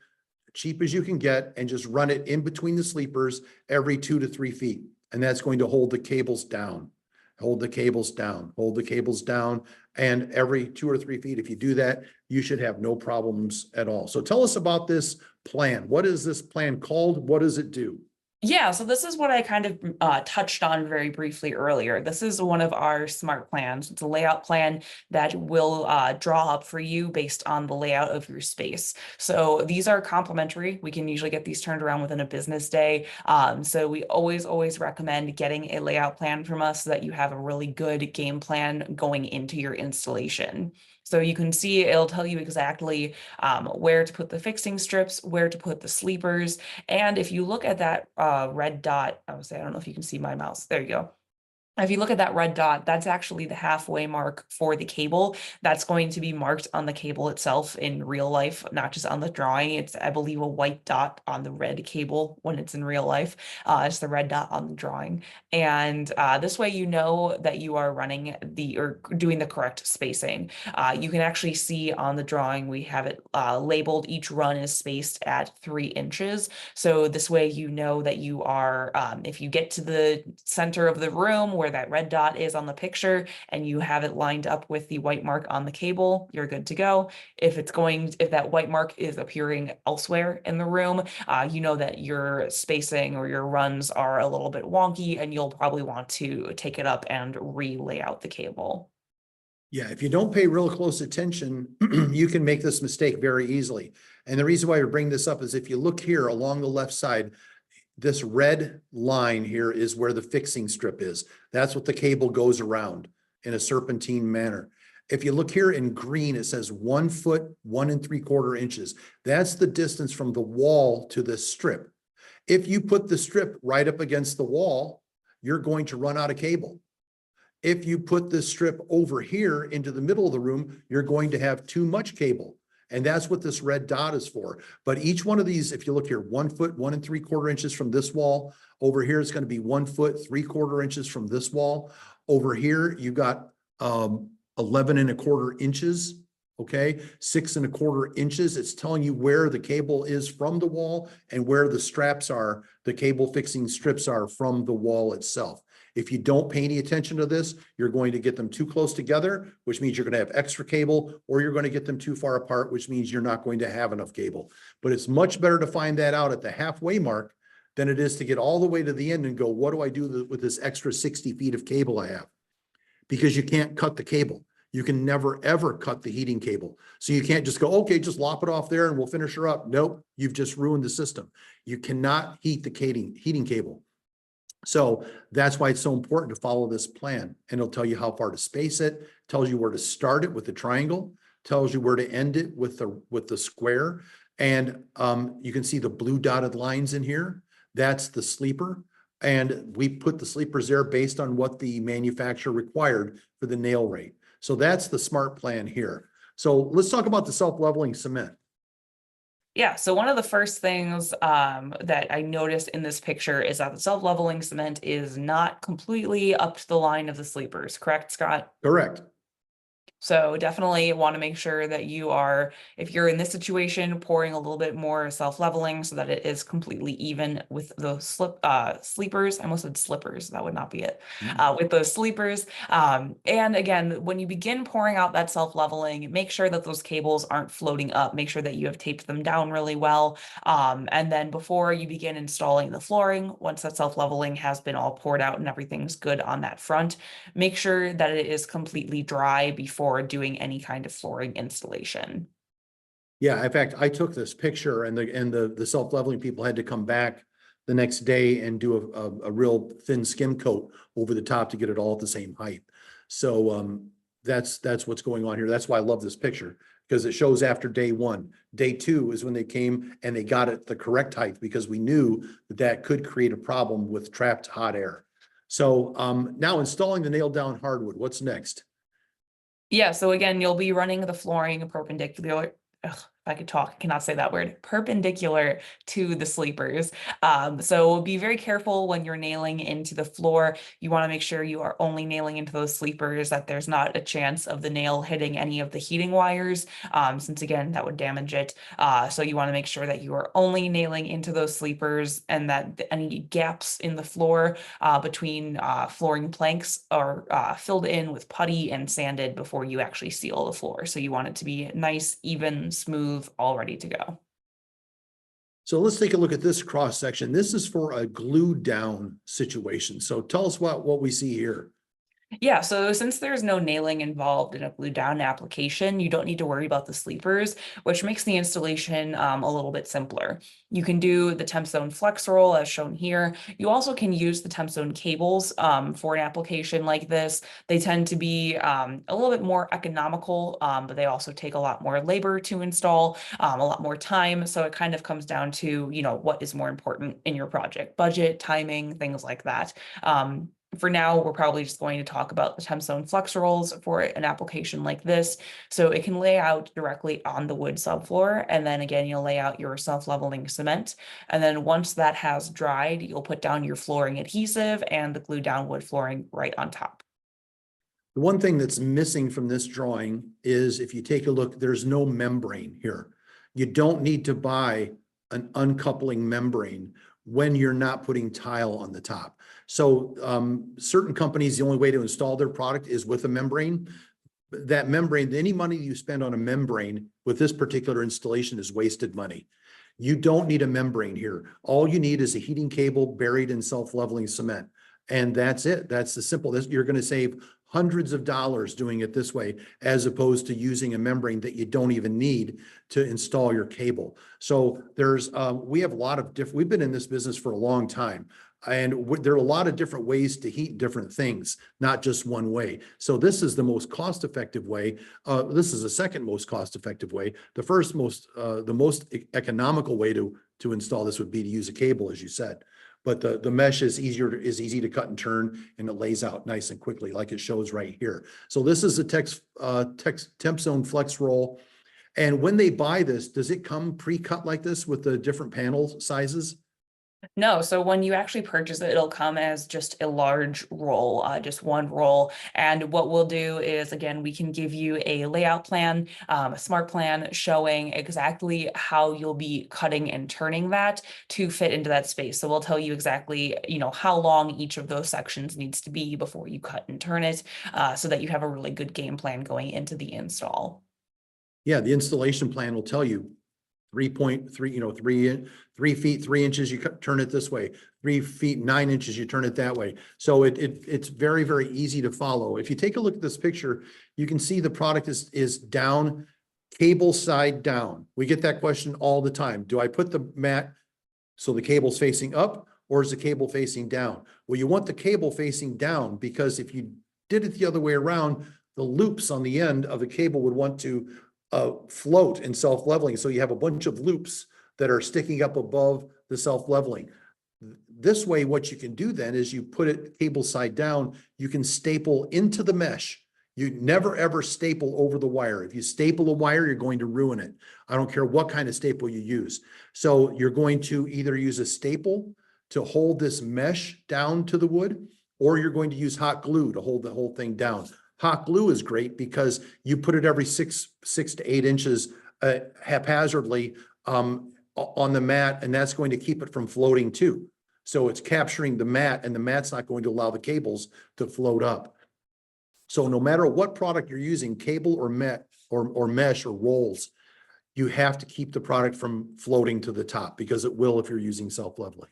cheap as you can get, and just run it in between the sleepers every 2 to 3 feet. And that's going to hold the cables down. Hold the cables down, hold the cables down. And every 2 or 3 feet, if you do that, you should have no problems at all. So tell us about this plan. What is this plan called? What does it do? Yeah, so this is what I kind of touched on very briefly earlier. This is one of our smart plans. It's a layout plan that will draw up for you based on the layout of your space. So these are complimentary. We can usually get these turned around within a business day. So we always recommend getting a layout plan from us so that you have a really good game plan going into your installation. So you can see it'll tell you exactly where to put the fixing strips, where to put the sleepers. And if you look at that red dot, I would say, I don't know if you can see my mouse. There you go. If you look at that red dot, that's actually the halfway mark for the cable. That's going to be marked on the cable itself in real life, not just on the drawing. It's, I believe, a white dot on the red cable when it's in real life. It's the red dot on the drawing. And this way you know that you are running or doing the correct spacing. You can actually see on the drawing, we have it labeled, each run is spaced at 3 inches. So this way you know that you are, if you get to the center of the room where that red dot is on the picture and you have it lined up with the white mark on the cable, you're good to go. If that white mark is appearing elsewhere in the room, you know that your spacing or your runs are a little bit wonky and you'll probably want to take it up and re-lay out the cable. Yeah, if you don't pay real close attention, you can make this mistake very easily. And the reason why we bring this up is if you look here along the left side, this red line here is where the fixing strip is. That's what the cable goes around in a serpentine manner. If you look here in green, it says 1 foot, 1 3/4 inches. That's the distance from the wall to this strip. If you put the strip right up against the wall, you're going to run out of cable. If you put this strip over here into the middle of the room, you're going to have too much cable. And that's what this red dot is for. But each one of these, if you look here, 1 foot, 1 3/4 inches from this wall. Over here, it's going to be 1 foot, 3/4 inches from this wall. Over here, you got 11 1/4 inches. Okay, 6 1/4 inches. It's telling you where the cable is from the wall and where the straps are, the cable fixing strips are from the wall itself. If you don't pay any attention to this, you're going to get them too close together, which means you're going to have extra cable, or you're going to get them too far apart, which means you're not going to have enough cable. But it's much better to find that out at the halfway mark than it is to get all the way to the end and go, what do I do with this extra 60 feet of cable I have? Because you can't cut the cable. You can never, ever cut the heating cable. So you can't just go, okay, just lop it off there and we'll finish her up. Nope, you've just ruined the system. You cannot heat the heating cable. So that's why it's so important to follow this plan, and it'll tell you how far to space it, tells you where to start it with the triangle, tells you where to end it with the square. And you can see the blue dotted lines in here. That's the sleeper. And we put the sleepers there based on what the manufacturer required for the nail rate. So that's the smart plan here. So let's talk about the self-leveling cement. Yeah, so one of the first things that I noticed in this picture is that the self-leveling cement is not completely up to the line of the sleepers, correct, Scott? Correct. So definitely want to make sure that you are, if you're in this situation, pouring a little bit more self-leveling so that it is completely even with those sleepers. I almost said slippers, that would not be it. With those sleepers. And again, when you begin pouring out that self-leveling, make sure that those cables aren't floating up. Make sure that you have taped them down really well. And then before you begin installing the flooring, once that self-leveling has been all poured out and everything's good on that front, make sure that it is completely dry before doing any kind of flooring installation. Yeah, in fact, I took this picture and the self-leveling people had to come back the next day and do a real thin skim coat over the top to get it all at the same height. So that's what's going on here. That's why I love this picture, because it shows after day 1. Day 2 is when they came and they got it the correct height, because we knew that could create a problem with trapped hot air. So now installing the nailed down hardwood, what's next? Yeah, so again, you'll be running the flooring perpendicular. Ugh, if I could talk, I cannot say that word, perpendicular to the sleepers. So be very careful when you're nailing into the floor. You want to make sure you are only nailing into those sleepers, that there's not a chance of the nail hitting any of the heating wires, since again, that would damage it. So you want to make sure that you are only nailing into those sleepers, and that any gaps in the floor between flooring planks are filled in with putty and sanded before you actually seal the floor. So you want it to be nice, even, smooth, all ready to go. So let's take a look at this cross section. This is for a glue down situation. So tell us what we see here. Yeah, so since there's no nailing involved in a glue down application, you don't need to worry about the sleepers, which makes the installation a little bit simpler. You can do the TempZone Flex Roll as shown here. You also can use the TempZone cables for an application like this. They tend to be a little bit more economical, but they also take a lot more labor to install, a lot more time. So it kind of comes down to, what is more important in your project, budget, timing, things like that. for now, we're probably just going to talk about the TempZone Flex Rolls for an application like this. So it can lay out directly on the wood subfloor. And then again, you'll lay out your self-leveling cement. And then once that has dried, you'll put down your flooring adhesive and the glue down wood flooring right on top. The one thing that's missing from this drawing is if you take a look, there's no membrane here. You don't need to buy an uncoupling membrane when you're not putting tile on the top. So certain companies, the only way to install their product is with a membrane. That membrane, any money you spend on a membrane with this particular installation is wasted money. You don't need a membrane here. All you need is a heating cable buried in self-leveling cement. And that's it. That's the simple. You're going to save hundreds of dollars doing it this way, as opposed to using a membrane that you don't even need to install your cable. So we have a lot of different, we've been in this business for a long time. And there are a lot of different ways to heat different things, not just one way. So this is the most cost-effective way. This is the second most cost-effective way. The most economical way to install this would be to use a cable, as you said. But the mesh is easy to cut and turn, and it lays out nice and quickly, like it shows right here. So this is a TempZone Flex Roll. And when they buy this, does it come pre-cut like this with the different panel sizes? No, so when you actually purchase it, it'll come as just a large roll, just one roll. And what we'll do is, again, we can give you a layout plan, a smart plan showing exactly how you'll be cutting and turning that to fit into that space. So we'll tell you exactly, how long each of those sections needs to be before you cut and turn it, so that you have a really good game plan going into the install. Yeah, the installation plan will tell you 3.3, 3 feet, 3 inches, you turn it this way, 3 feet, 9 inches, you turn it that way. So it's very, very easy to follow. If you take a look at this picture, you can see the product is down, cable side down. We get that question all the time. Do I put the mat so the cable's facing up, or is the cable facing down? Well, you want the cable facing down, because if you did it the other way around, the loops on the end of the cable would want to float in self-leveling. So you have a bunch of loops that are sticking up above the self-leveling. This way, what you can do then is you put it cable side down, you can staple into the mesh. You never ever staple over the wire. If you staple a wire, you're going to ruin it. I don't care what kind of staple you use. So you're going to either use a staple to hold this mesh down to the wood, or you're going to use hot glue to hold the whole thing down. Hot glue is great because you put it every 6 to 8 inches haphazardly on the mat, and that's going to keep it from floating too. So it's capturing the mat, and the mat's not going to allow the cables to float up. So no matter what product you're using, cable or mat or mesh or rolls, you have to keep the product from floating to the top, because it will if you're using self-leveling.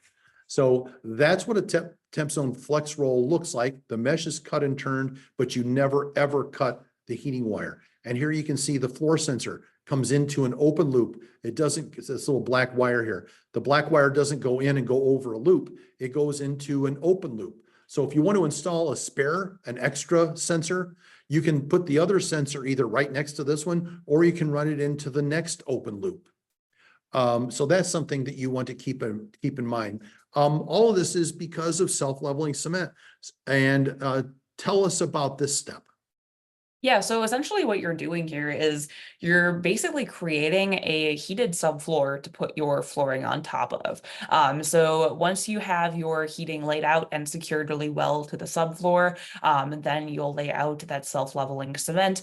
So that's what a TempZone Flex Roll looks like. The mesh is cut and turned, but you never ever cut the heating wire. And here you can see the floor sensor comes into an open loop. It's this little black wire here. The black wire doesn't go in and go over a loop. It goes into an open loop. So if you want to install an extra sensor, you can put the other sensor either right next to this one, or you can run it into the next open loop. So that's something that you want to keep in mind. All of this is because of self-leveling cement. And tell us about this step. Yeah, so essentially what you're doing here is you're basically creating a heated subfloor to put your flooring on top of. So once you have your heating laid out and secured really well to the subfloor, then you'll lay out that self-leveling cement.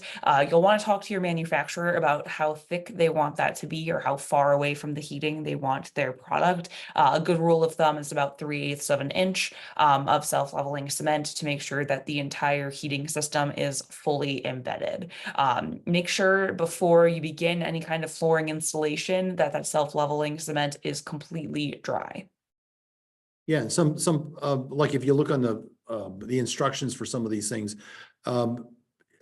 You'll want to talk to your manufacturer about how thick they want that to be, or how far away from the heating they want their product. A good rule of thumb is about 3/8 of an inch of self-leveling cement to make sure that the entire heating system is fully embedded. Make sure before you begin any kind of flooring installation that self-leveling cement is completely dry. Yeah, some like if you look on the instructions for some of these things,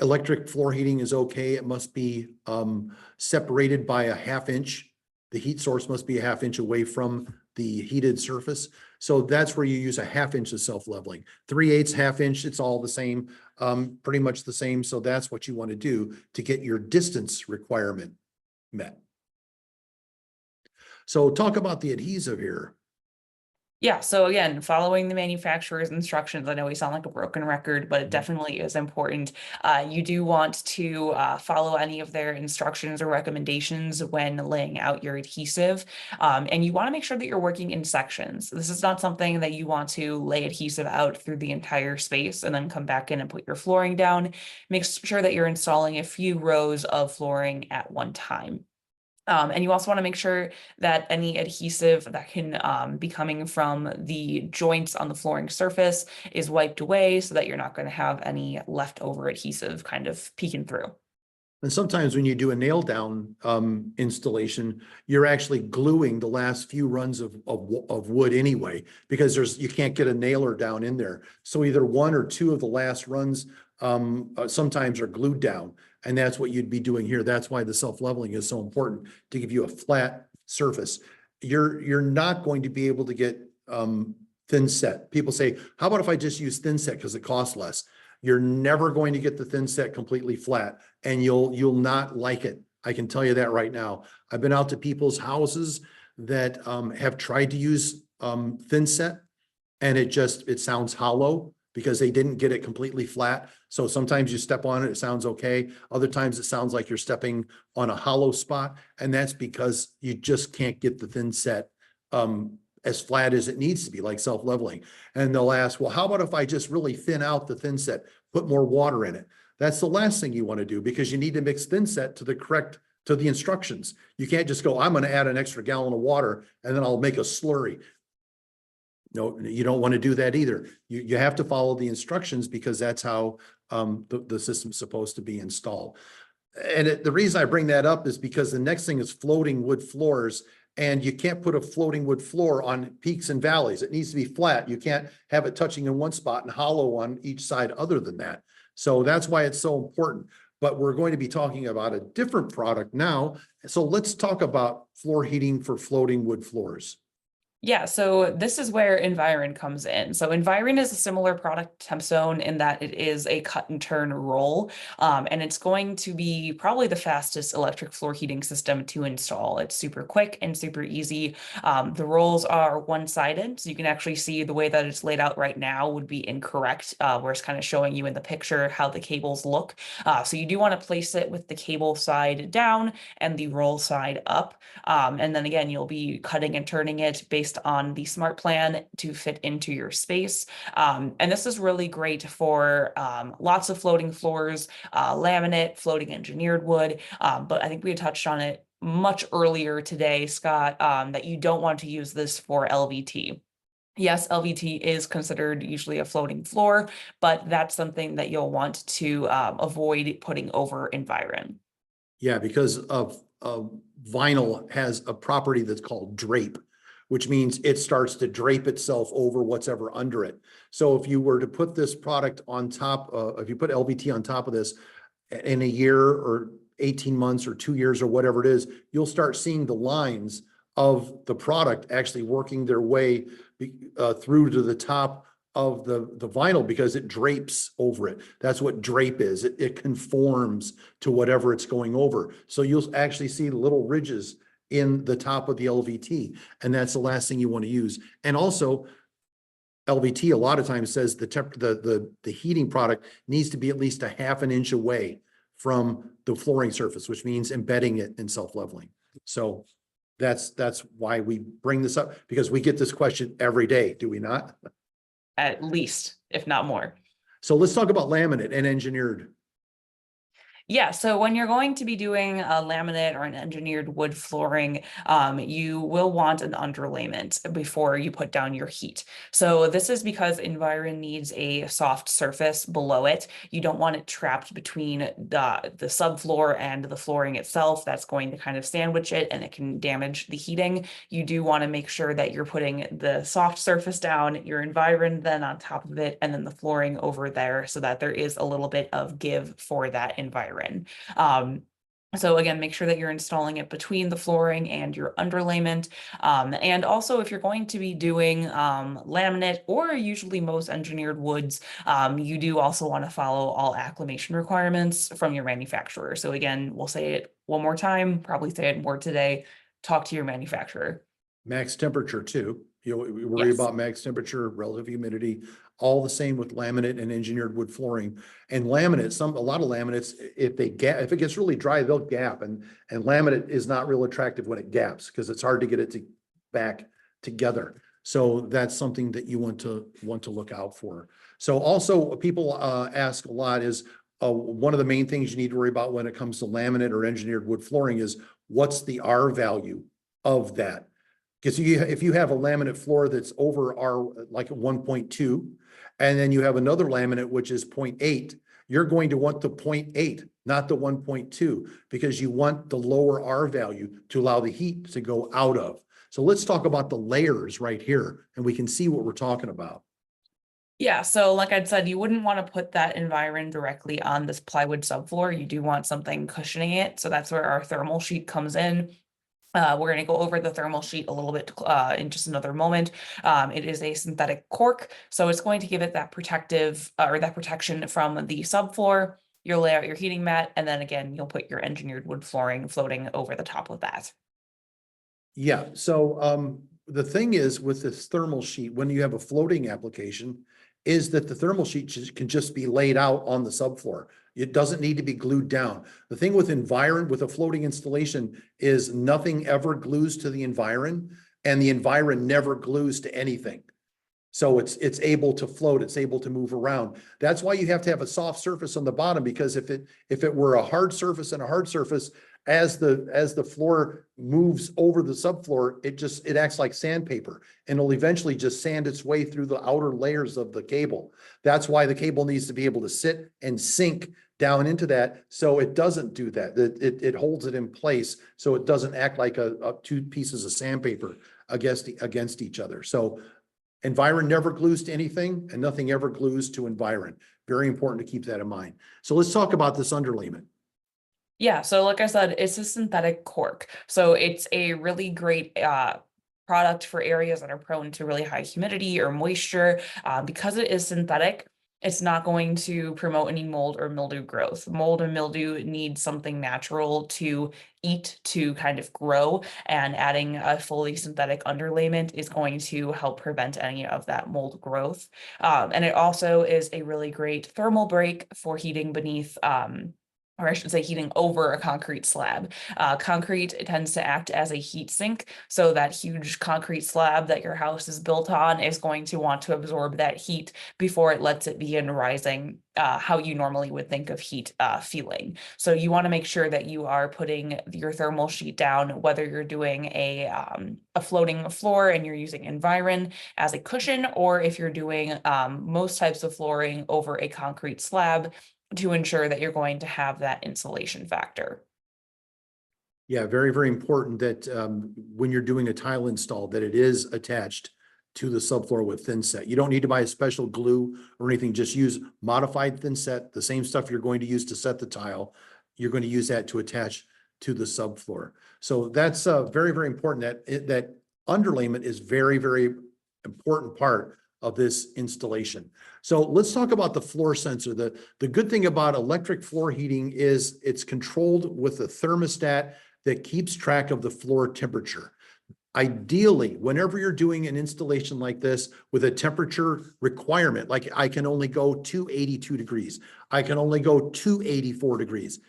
electric floor heating is okay. It must be separated by a 1/2 inch. The heat source must be a 1/2 inch away from the heated surface. So that's where you use a 1/2 inch of self-leveling. 3/8, 1/2 inch, it's all the same, pretty much the same. So that's what you want to do to get your distance requirement met. So talk about the adhesive here. Yeah, so again, following the manufacturer's instructions, I know we sound like a broken record, but it definitely is important. You do want to follow any of their instructions or recommendations when laying out your adhesive. And you want to make sure that you're working in sections. This is not something that you want to lay adhesive out through the entire space and then come back in and put your flooring down. Make sure that you're installing a few rows of flooring at one time. And you also want to make sure that any adhesive that can be coming from the joints on the flooring surface is wiped away so that you're not going to have any leftover adhesive kind of peeking through. And sometimes when you do a nail down installation, you're actually gluing the last few runs of wood anyway, because you can't get a nailer down in there. So either one or two of the last runs sometimes are glued down. And that's what you'd be doing here. That's why the self-leveling is so important, to give you a flat surface. You're not going to be able to get thin set. People say, how about if I just use thin set because it costs less? You're never going to get the thin set completely flat, and you'll not like it. I can tell you that right now. I've been out to people's houses that have tried to use thin set, and it sounds hollow because they didn't get it completely flat. So sometimes you step on it, it sounds okay. Other times it sounds like you're stepping on a hollow spot, and that's because you just can't get the thin set as flat as it needs to be, like self-leveling. And they'll ask, well, how about if I just really thin out the thin set, put more water in it? That's the last thing you want to do, because you need to mix thin set to the instructions. You can't just go, I'm going to add an extra gallon of water and then I'll make a slurry. No, you don't want to do that either. You have to follow the instructions, because that's how the system's supposed to be installed. And the reason I bring that up is because the next thing is floating wood floors. And you can't put a floating wood floor on peaks and valleys. It needs to be flat. You can't have it touching in one spot and hollow on each side other than that. So that's why it's so important. But we're going to be talking about a different product now. So let's talk about floor heating for floating wood floors. Yeah, so this is where Environ comes in. So Environ is a similar product to TempZone in that it is a cut and turn roll, and it's going to be probably the fastest electric floor heating system to install. It's super quick and super easy. The rolls are one-sided, so you can actually see the way that it's laid out right now would be incorrect, where it's kind of showing you in the picture how the cables look. So you do want to place it with the cable side down and the roll side up. And then again, you'll be cutting and turning it based on the smart plan to fit into your space. And this is really great for lots of floating floors, laminate, floating engineered wood. But I think we had touched on it much earlier today, Scott, that you don't want to use this for LVT. Yes, LVT is considered usually a floating floor, but that's something that you'll want to avoid putting over Environ. Yeah, because of vinyl has a property that's called drape, which means it starts to drape itself over what's ever under it. So if you were to put this product on top, if you put LVT on top of this in a year or 18 months or 2 years or whatever it is, you'll start seeing the lines of the product actually working their way through to the top of the vinyl, because it drapes over it. That's what drape is. It conforms to whatever it's going over. So you'll actually see little ridges in the top of the LVT, and that's the last thing you want to use. And also, LVT a lot of times says the heating product needs to be at least a half an inch away from the flooring surface, which means embedding it in self-leveling. So that's why we bring this up, because we get this question every day, do we not? At least, if not more. So let's talk about laminate and engineered. Yeah, so when you're going to be doing a laminate or an engineered wood flooring, you will want an underlayment before you put down your heat. So this is because Environ needs a soft surface below it. You don't want it trapped between the subfloor and the flooring itself. That's going to kind of sandwich it and it can damage the heating. You do want to make sure that you're putting the soft surface down, your Environ then on top of it, and then the flooring over there so that there is a little bit of give for that Environ. So again, make sure that you're installing it between the flooring and your underlayment. And also if you're going to be doing laminate or usually most engineered woods, you do also want to follow all acclimation requirements from your manufacturer. So again, we'll say it one more time, probably say it more today, talk to your manufacturer. Max temperature too. You know, we worry Yes. about max temperature, relative humidity, all the same with laminate and engineered wood flooring. And laminate, a lot of laminates, if it gets really dry, they'll gap, and laminate is not real attractive when it gaps because it's hard to get it back together. So that's something that you want to look out for. So also people ask a lot is one of the main things you need to worry about when it comes to laminate or engineered wood flooring is what's the R value of that? Because if you have a laminate floor that's over R, like 1.2, and then you have another laminate which is 0.8, you're going to want the 0.8, not the 1.2, because you want the lower R value to allow the heat to go out of. So let's talk about the layers right here, and we can see what we're talking about. Yeah, so like I said, you wouldn't want to put that environment directly on this plywood subfloor. You do want something cushioning it. So that's where our thermal sheet comes in. We're going to go over the thermal sheet a little bit in just another moment. It is a synthetic cork, so it's going to give it that protective or that protection from the subfloor. You'll lay out your heating mat, and then again, you'll put your engineered wood flooring floating over the top of that. Yeah, so the thing is with this thermal sheet, when you have a floating application, is that the thermal sheet can just be laid out on the subfloor. It doesn't need to be glued down. The thing with with a floating installation is nothing ever glues to the environ, and the environ never glues to anything. So it's able to float, it's able to move around. That's why you have to have a soft surface on the bottom, because if it were a hard surface and a hard surface, as the floor moves over the subfloor, it acts like sandpaper, and it'll eventually just sand its way through the outer layers of the cable. That's why the cable needs to be able to sit and sink down into that, so it doesn't do that. It holds it in place, so it doesn't act like two pieces of sandpaper against each other. So environ never glues to anything, and nothing ever glues to environ. Very important to keep that in mind. So let's talk about this underlayment. Yeah, so like I said, it's a synthetic cork. So it's a really great product for areas that are prone to really high humidity or moisture. Because it is synthetic, it's not going to promote any mold or mildew growth. Mold and mildew need something natural to eat to kind of grow, and adding a fully synthetic underlayment is going to help prevent any of that mold growth. And it also is a really great thermal break for heating beneath or I should say heating over a concrete slab. Concrete tends to act as a heat sink, so that huge concrete slab that your house is built on is going to want to absorb that heat before it lets it begin rising, how you normally would think of heat feeling. So you want to make sure that you are putting your thermal sheet down, whether you're doing a floating floor and you're using environ as a cushion, or if you're doing most types of flooring over a concrete slab, to ensure that you're going to have that insulation factor. Yeah, very, very important that when you're doing a tile install, that it is attached to the subfloor with thinset. You don't need to buy a special glue or anything. Just use modified thinset, the same stuff you're going to use to set the tile. You're going to use that to attach to the subfloor. So that's very, very important. That underlayment is very, very important part of this installation. So let's talk about the floor sensor. The good thing about electric floor heating is it's controlled with a thermostat that keeps track of the floor temperature. Ideally, whenever you're doing an installation like this with a temperature requirement, like I can only go 282 degrees, I can only go 284 degrees.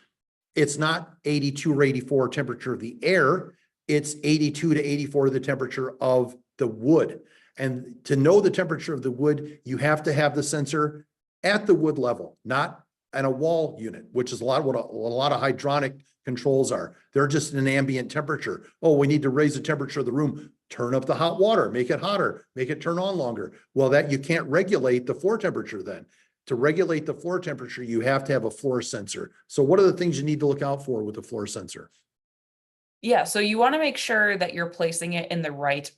It's not 82 or 84 temperature of the air, it's 82 to 84 the temperature of the wood. And to know the temperature of the wood, you have to have the sensor at the wood level, not in a wall unit, which is what a lot of hydronic controls are. They're just an ambient temperature. Oh, we need to raise the temperature of the room. Turn up the hot water, make it hotter, make it turn on longer. Well, that you can't regulate the floor temperature then. To regulate the floor temperature, you have to have a floor sensor. So what are the things you need to look out for with a floor sensor? Yeah, so you want to make sure that you're placing it in the right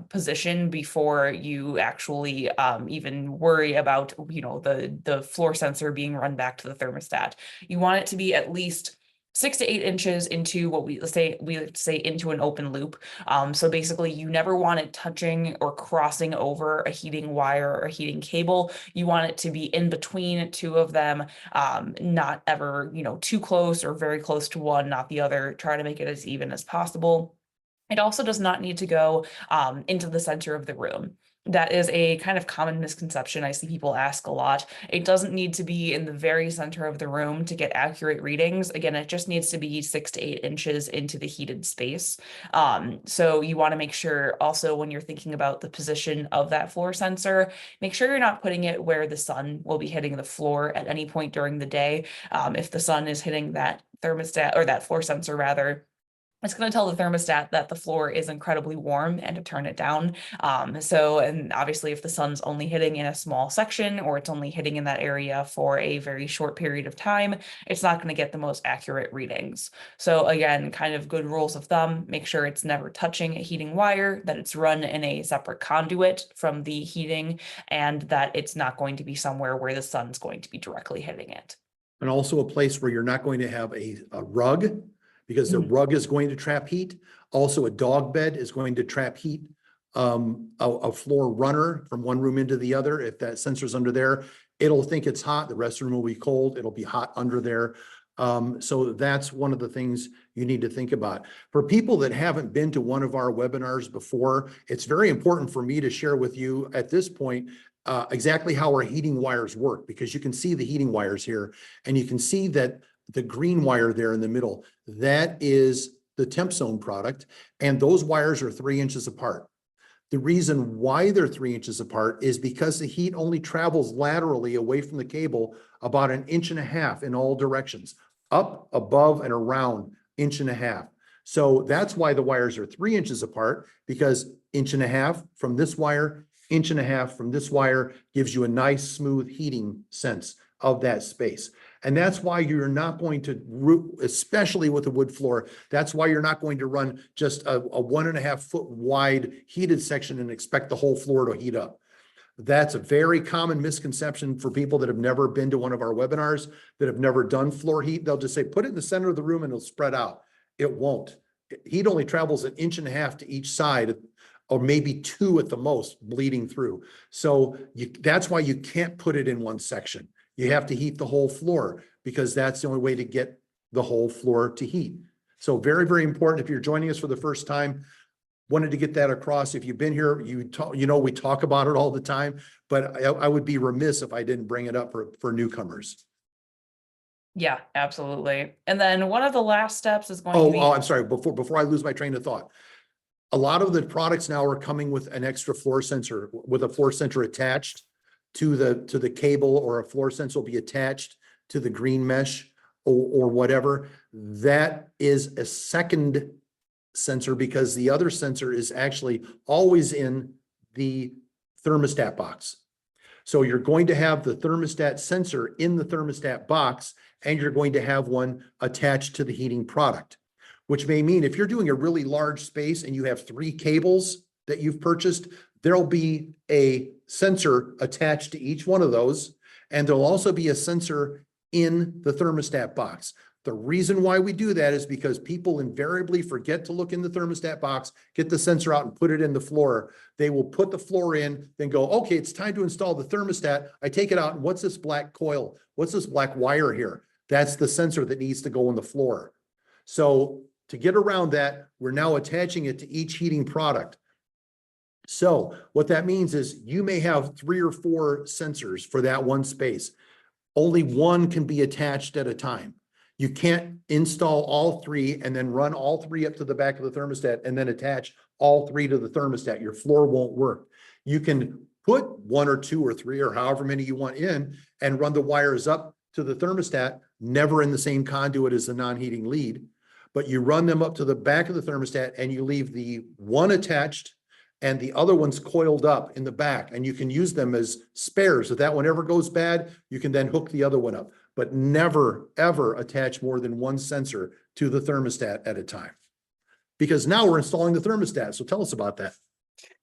position before you actually even worry about, the floor sensor being run back to the thermostat. You want it to be at least 6 to 8 inches into what we say into an open loop. So basically you never want it touching or crossing over a heating wire or a heating cable. You want it to be in between two of them, not ever, too close or very close to one, not the other. Try to make it as even as possible. It also does not need to go into the center of the room. That is a kind of common misconception I see people ask a lot. It doesn't need to be in the very center of the room to get accurate readings. Again, it just needs to be 6 to 8 inches into the heated space. So you want to make sure also when you're thinking about the position of that floor sensor, make sure you're not putting it where the sun will be hitting the floor at any point during the day. If the sun is hitting that thermostat or that floor sensor rather, it's going to tell the thermostat that the floor is incredibly warm and to turn it down. And obviously if the sun's only hitting in a small section or it's only hitting in that area for a very short period of time, it's not going to get the most accurate readings. So again, kind of good rules of thumb, make sure it's never touching a heating wire, that it's run in a separate conduit from the heating, and that it's not going to be somewhere where the sun's going to be directly hitting it. And also a place where you're not going to have a rug, because the rug is going to trap heat. Also, a dog bed is going to trap heat. A floor runner from one room into the other, if that sensor's under there, it'll think it's hot. The rest of the room will be cold. It'll be hot under there. So that's one of the things you need to think about. For people that haven't been to one of our webinars before, it's very important for me to share with you at this point exactly how our heating wires work, because you can see the heating wires here, and you can see that the green wire there in the middle, that is the TempZone product, and those wires are 3 inches apart. The reason why they're 3 inches apart is because the heat only travels laterally away from the cable about 1.5 inches in all directions, up, above, and around 1.5 inches. So that's why the wires are 3 inches apart, because 1.5 inches from this wire, 1.5 inches from this wire gives you a nice smooth heating sense of that space. And that's why you're not going to, especially with a wood floor, that's why you're not going to run just a 1.5 foot wide heated section and expect the whole floor to heat up. That's a very common misconception for people that have never been to one of our webinars, that have never done floor heat. They'll just say, put it in the center of the room and it'll spread out. It won't. Heat only travels 1.5 inches to each side, or maybe 2 at the most, bleeding through. So that's why you can't put it in one section. You have to heat the whole floor, because that's the only way to get the whole floor to heat. So very, very important. If you're joining us for the first time, wanted to get that across. If you've been here, we talk about it all the time, but I would be remiss if I didn't bring it up for newcomers. Yeah, absolutely. And then one of the last steps is going to be. Oh, I'm sorry. Before I lose my train of thought. A lot of the products now are coming with an extra floor sensor, with a floor sensor attached to the cable, or a floor sensor will be attached to the green mesh or whatever. That is a second sensor, because the other sensor is actually always in the thermostat box. So you're going to have the thermostat sensor in the thermostat box, and you're going to have one attached to the heating product, which may mean if you're doing a really large space and you have 3 cables that you've purchased, there'll be a sensor attached to each one of those, and there'll also be a sensor in the thermostat box. The reason why we do that is because people invariably forget to look in the thermostat box, get the sensor out and put it in the floor. They will put the floor in, then go, okay, it's time to install the thermostat. I take it out, and what's this black coil? What's this black wire here? That's the sensor that needs to go in the floor. So to get around that, we're now attaching it to each heating product. So what that means is you may have 3 or 4 sensors for that one space. Only one can be attached at a time. You can't install all 3 and then run all 3 up to the back of the thermostat and then attach all 3 to the thermostat. Your floor won't work. You can put 1 or 2 or 3 or however many you want in and run the wires up to the thermostat, never in the same conduit as the non-heating lead, but you run them up to the back of the thermostat and you leave the one attached and the other one's coiled up in the back, and you can use them as spares. If that one ever goes bad, you can then hook the other one up, but never, ever attach more than one sensor to the thermostat at a time. Because now we're installing the thermostat. So tell us about that.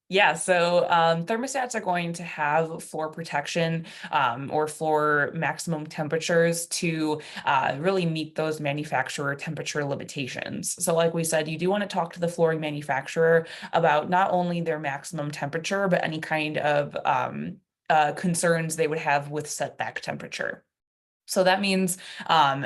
Yeah, so thermostats are going to have floor protection or floor maximum temperatures to really meet those manufacturer temperature limitations. So like we said, you do want to talk to the flooring manufacturer about not only their maximum temperature, but any kind of concerns they would have with setback temperature. So that means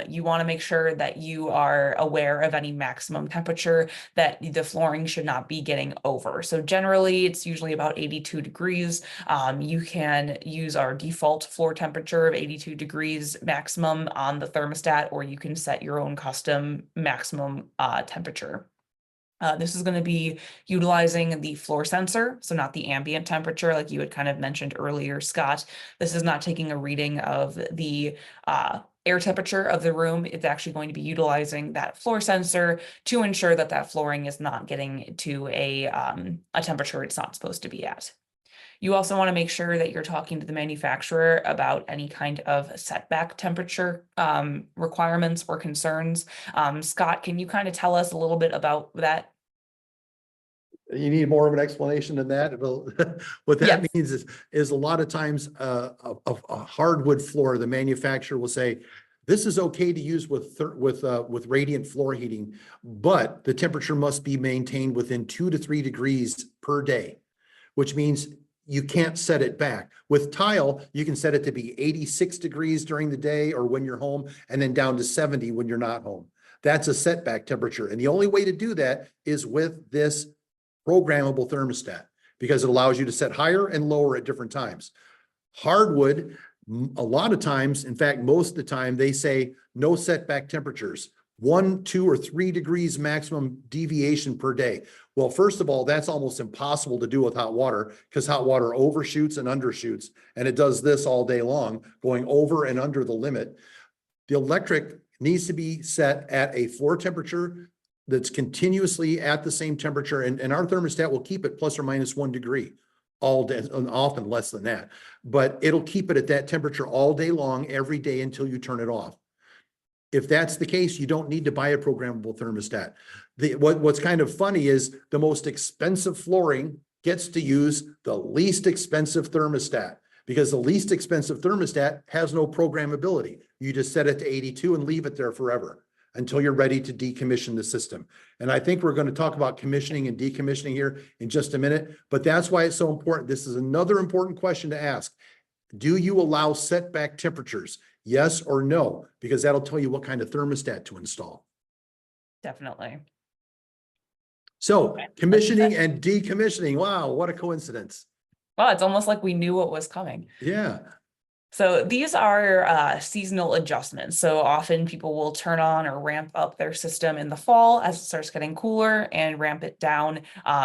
you want to make sure that you are aware of any maximum temperature that the flooring should not be getting over. So generally, it's usually about 82 degrees. You can use our default floor temperature of 82 degrees maximum on the thermostat, or you can set your own custom maximum temperature. This is going to be utilizing the floor sensor, so not the ambient temperature like you had kind of mentioned earlier, Scott. This is not taking a reading of the air temperature of the room. It's actually going to be utilizing that floor sensor to ensure that that flooring is not getting to a temperature it's not supposed to be at. You also want to make sure that you're talking to the manufacturer about any kind of setback temperature requirements or concerns. Scott, can you kind of tell us a little bit about that? You need more of an explanation than that. What that means is a lot of times a hardwood floor, the manufacturer will say, this is okay to use with radiant floor heating, but the temperature must be maintained within 2 to 3 degrees per day, which means you can't set it back. With tile, you can set it to be 86 degrees during the day or when you're home, and then down to 70 when you're not home. That's a setback temperature. And the only way to do that is with this programmable thermostat, because it allows you to set higher and lower at different times. Hardwood, a lot of times, in fact, most of the time, they say no setback temperatures, 1, 2, or 3 degrees maximum deviation per day. Well, first of all, that's almost impossible to do with hot water, because hot water overshoots and undershoots, and it does this all day long, going over and under the limit. The electric needs to be set at a floor temperature that's continuously at the same temperature, and our thermostat will keep it plus or minus 1 degree all day, and often less than that, but it'll keep it at that temperature all day long, every day until you turn it off. If that's the case, you don't need to buy a programmable thermostat. What's kind of funny is the most expensive flooring gets to use the least expensive thermostat, because the least expensive thermostat has no programmability. You just set it to 82 and leave it there forever until you're ready to decommission the system. And I think we're going to talk about commissioning and decommissioning here in just a minute, but that's why it's so important. This is another important question to ask. Do you allow setback temperatures? Yes or no? Because that'll tell you what kind of thermostat to install. Definitely. So commissioning and decommissioning. Wow, what a coincidence. Well, it's almost like we knew what was coming. Yeah. So these are seasonal adjustments. So often people will turn on or ramp up their system in the fall as it starts getting cooler, and ramp it down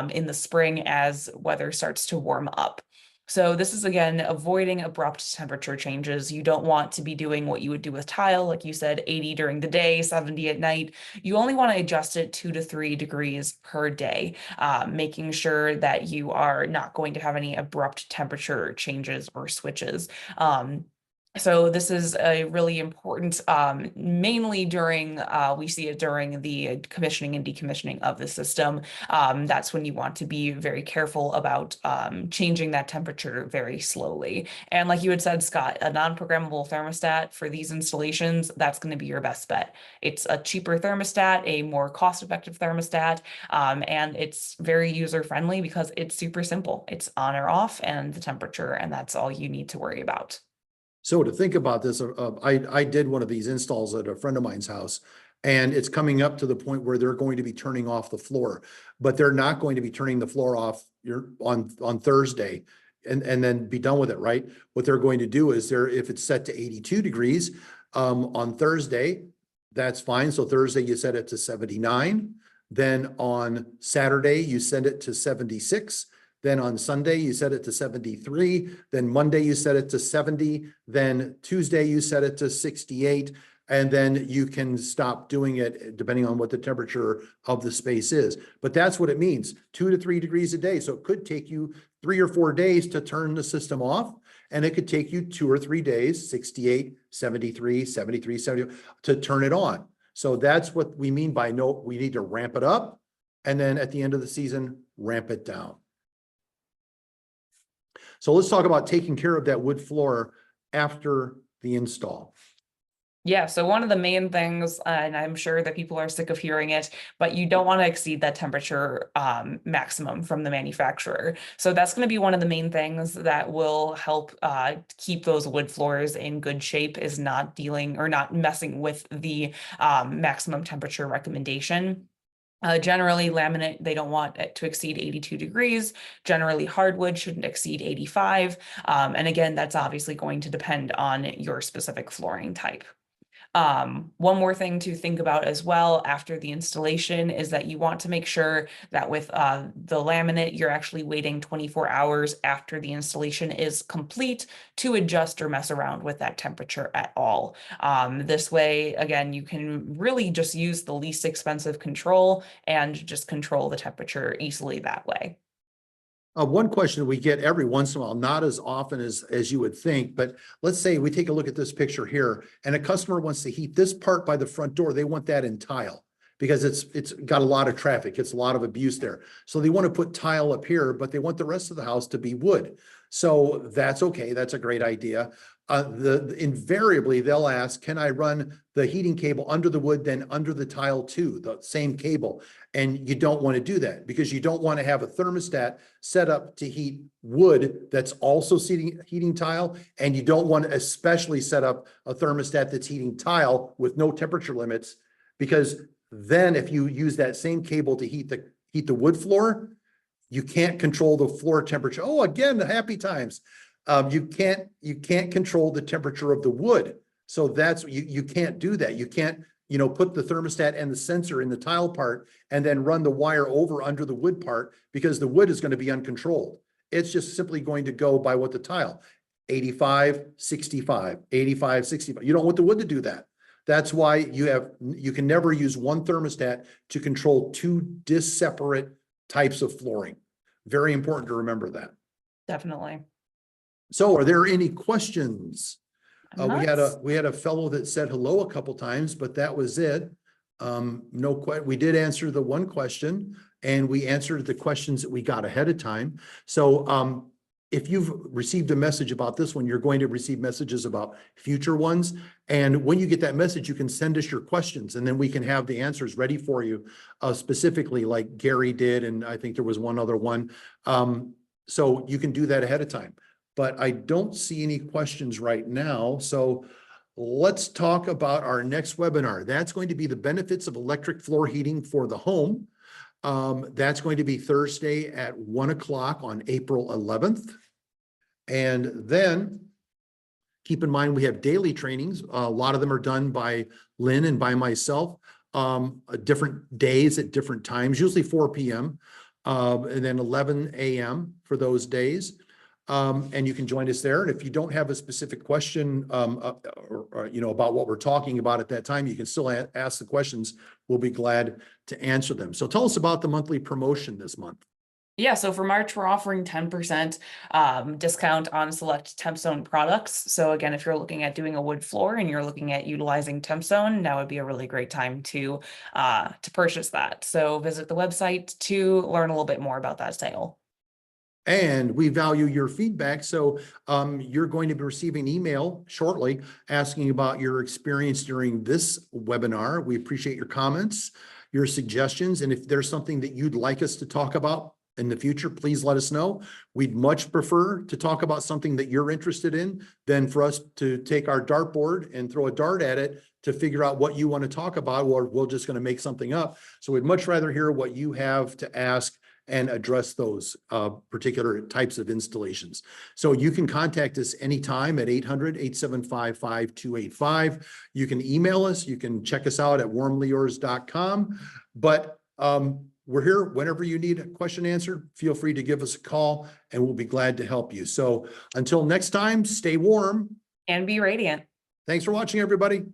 in the spring as weather starts to warm up. So this is, again, avoiding abrupt temperature changes. You don't want to be doing what you would do with tile, like you said, 80 during the day, 70 at night. You only want to adjust it 2 to 3 degrees per day, making sure that you are not going to have any abrupt temperature changes or switches. So this is a really important, mainly during, we see it during the commissioning and decommissioning of the system. That's when you want to be very careful about changing that temperature very slowly. And like you had said, Scott, a non-programmable thermostat for these installations, that's going to be your best bet. It's a cheaper thermostat, a more cost-effective thermostat, and it's very user-friendly because it's super simple. It's on or off and the temperature, and that's all you need to worry about. So to think about this, I did one of these installs at a friend of mine's house, and it's coming up to the point where they're going to be turning off the floor, but they're not going to be turning the floor off on Thursday and then be done with it, right? What they're going to do is if it's set to 82 degrees on Thursday, that's fine. So Thursday you set it to 79. Then on Saturday you set it to 76. Then on Sunday, you set it to 73. Then Monday, you set it to 70. Then Tuesday, you set it to 68. And then you can stop doing it depending on what the temperature of the space is. But that's what it means, 2 to 3 degrees a day. So it could take you 3 or 4 days to turn the system off. And it could take you 2 or 3 days, 68, 73, 73, 70, to turn it on. So that's what we mean by we need to ramp it up. And then at the end of the season, ramp it down. So let's talk about taking care of that wood floor after the install. Yeah, so one of the main things, and I'm sure that people are sick of hearing it, but you don't want to exceed that temperature maximum from the manufacturer. So that's going to be one of the main things that will help keep those wood floors in good shape, is not dealing or not messing with the maximum temperature recommendation. Generally, laminate, they don't want it to exceed 82 degrees. Generally, hardwood shouldn't exceed 85. And again, that's obviously going to depend on your specific flooring type. One more thing to think about as well after the installation is that you want to make sure that with the laminate, you're actually waiting 24 hours after the installation is complete to adjust or mess around with that temperature at all. This way, again, you can really just use the least expensive control and just control the temperature easily that way. One question we get every once in a while, not as often as you would think, but let's say we take a look at this picture here and a customer wants to heat this part by the front door. They want that in tile because it's got a lot of traffic. It's a lot of abuse there. So they want to put tile up here, but they want the rest of the house to be wood. So that's okay. That's a great idea. Invariably they'll ask, can I run the heating cable under the wood, then under the tile too, the same cable? And you don't want to do that because you don't want to have a thermostat set up to heat wood that's also heating tile. And you don't want to especially set up a thermostat that's heating tile with no temperature limits, because then if you use that same cable to heat the wood floor, you can't control the floor temperature. Oh, again, the happy times. You can't control the temperature of the wood. So you can't do that. You can't, put the thermostat and the sensor in the tile part and then run the wire over under the wood part, because the wood is going to be uncontrolled. It's just simply going to go by what the tile, 85, 65, 85, 65. You don't want the wood to do that. That's why you can never use one thermostat to control two separate types of flooring. Very important to remember that. Definitely. So are there any questions? Nuts. We had a fellow that said hello a couple times, but that was it. We did answer the one question, and we answered the questions that we got ahead of time. So if you've received a message about this one, you're going to receive messages about future ones. And when you get that message, you can send us your questions, and then we can have the answers ready for you, specifically like Gary did. And I think there was one other one. So you can do that ahead of time. But I don't see any questions right now. So let's talk about our next webinar. That's going to be the benefits of electric floor heating for the home. That's going to be Thursday at 1 o'clock on April 11th. And then keep in mind, we have daily trainings. A lot of them are done by Lynn and by myself, different days at different times, usually 4 p.m. And then 11 a.m. for those days. And you can join us there. And if you don't have a specific question, about what we're talking about at that time, you can still ask the questions. We'll be glad to answer them. So tell us about the monthly promotion this month. Yeah, so for March, we're offering 10% discount on select TempZone products. So again, if you're looking at doing a wood floor and you're looking at utilizing TempZone, now would be a really great time to purchase that. So visit the website to learn a little bit more about that sale. And we value your feedback. So you're going to be receiving an email shortly asking about your experience during this webinar. We appreciate your comments, your suggestions. And if there's something that you'd like us to talk about in the future, please let us know. We'd much prefer to talk about something that you're interested in than for us to take our dartboard and throw a dart at it to figure out what you want to talk about, or we're just going to make something up. So we'd much rather hear what you have to ask and address those particular types of installations. So you can contact us anytime at 800-875-5285. You can email us. You can check us out at WarmlyYours.com. But we're here whenever you need a question answered. Feel free to give us a call and we'll be glad to help you. So until next time, stay warm. And be radiant. Thanks for watching, everybody.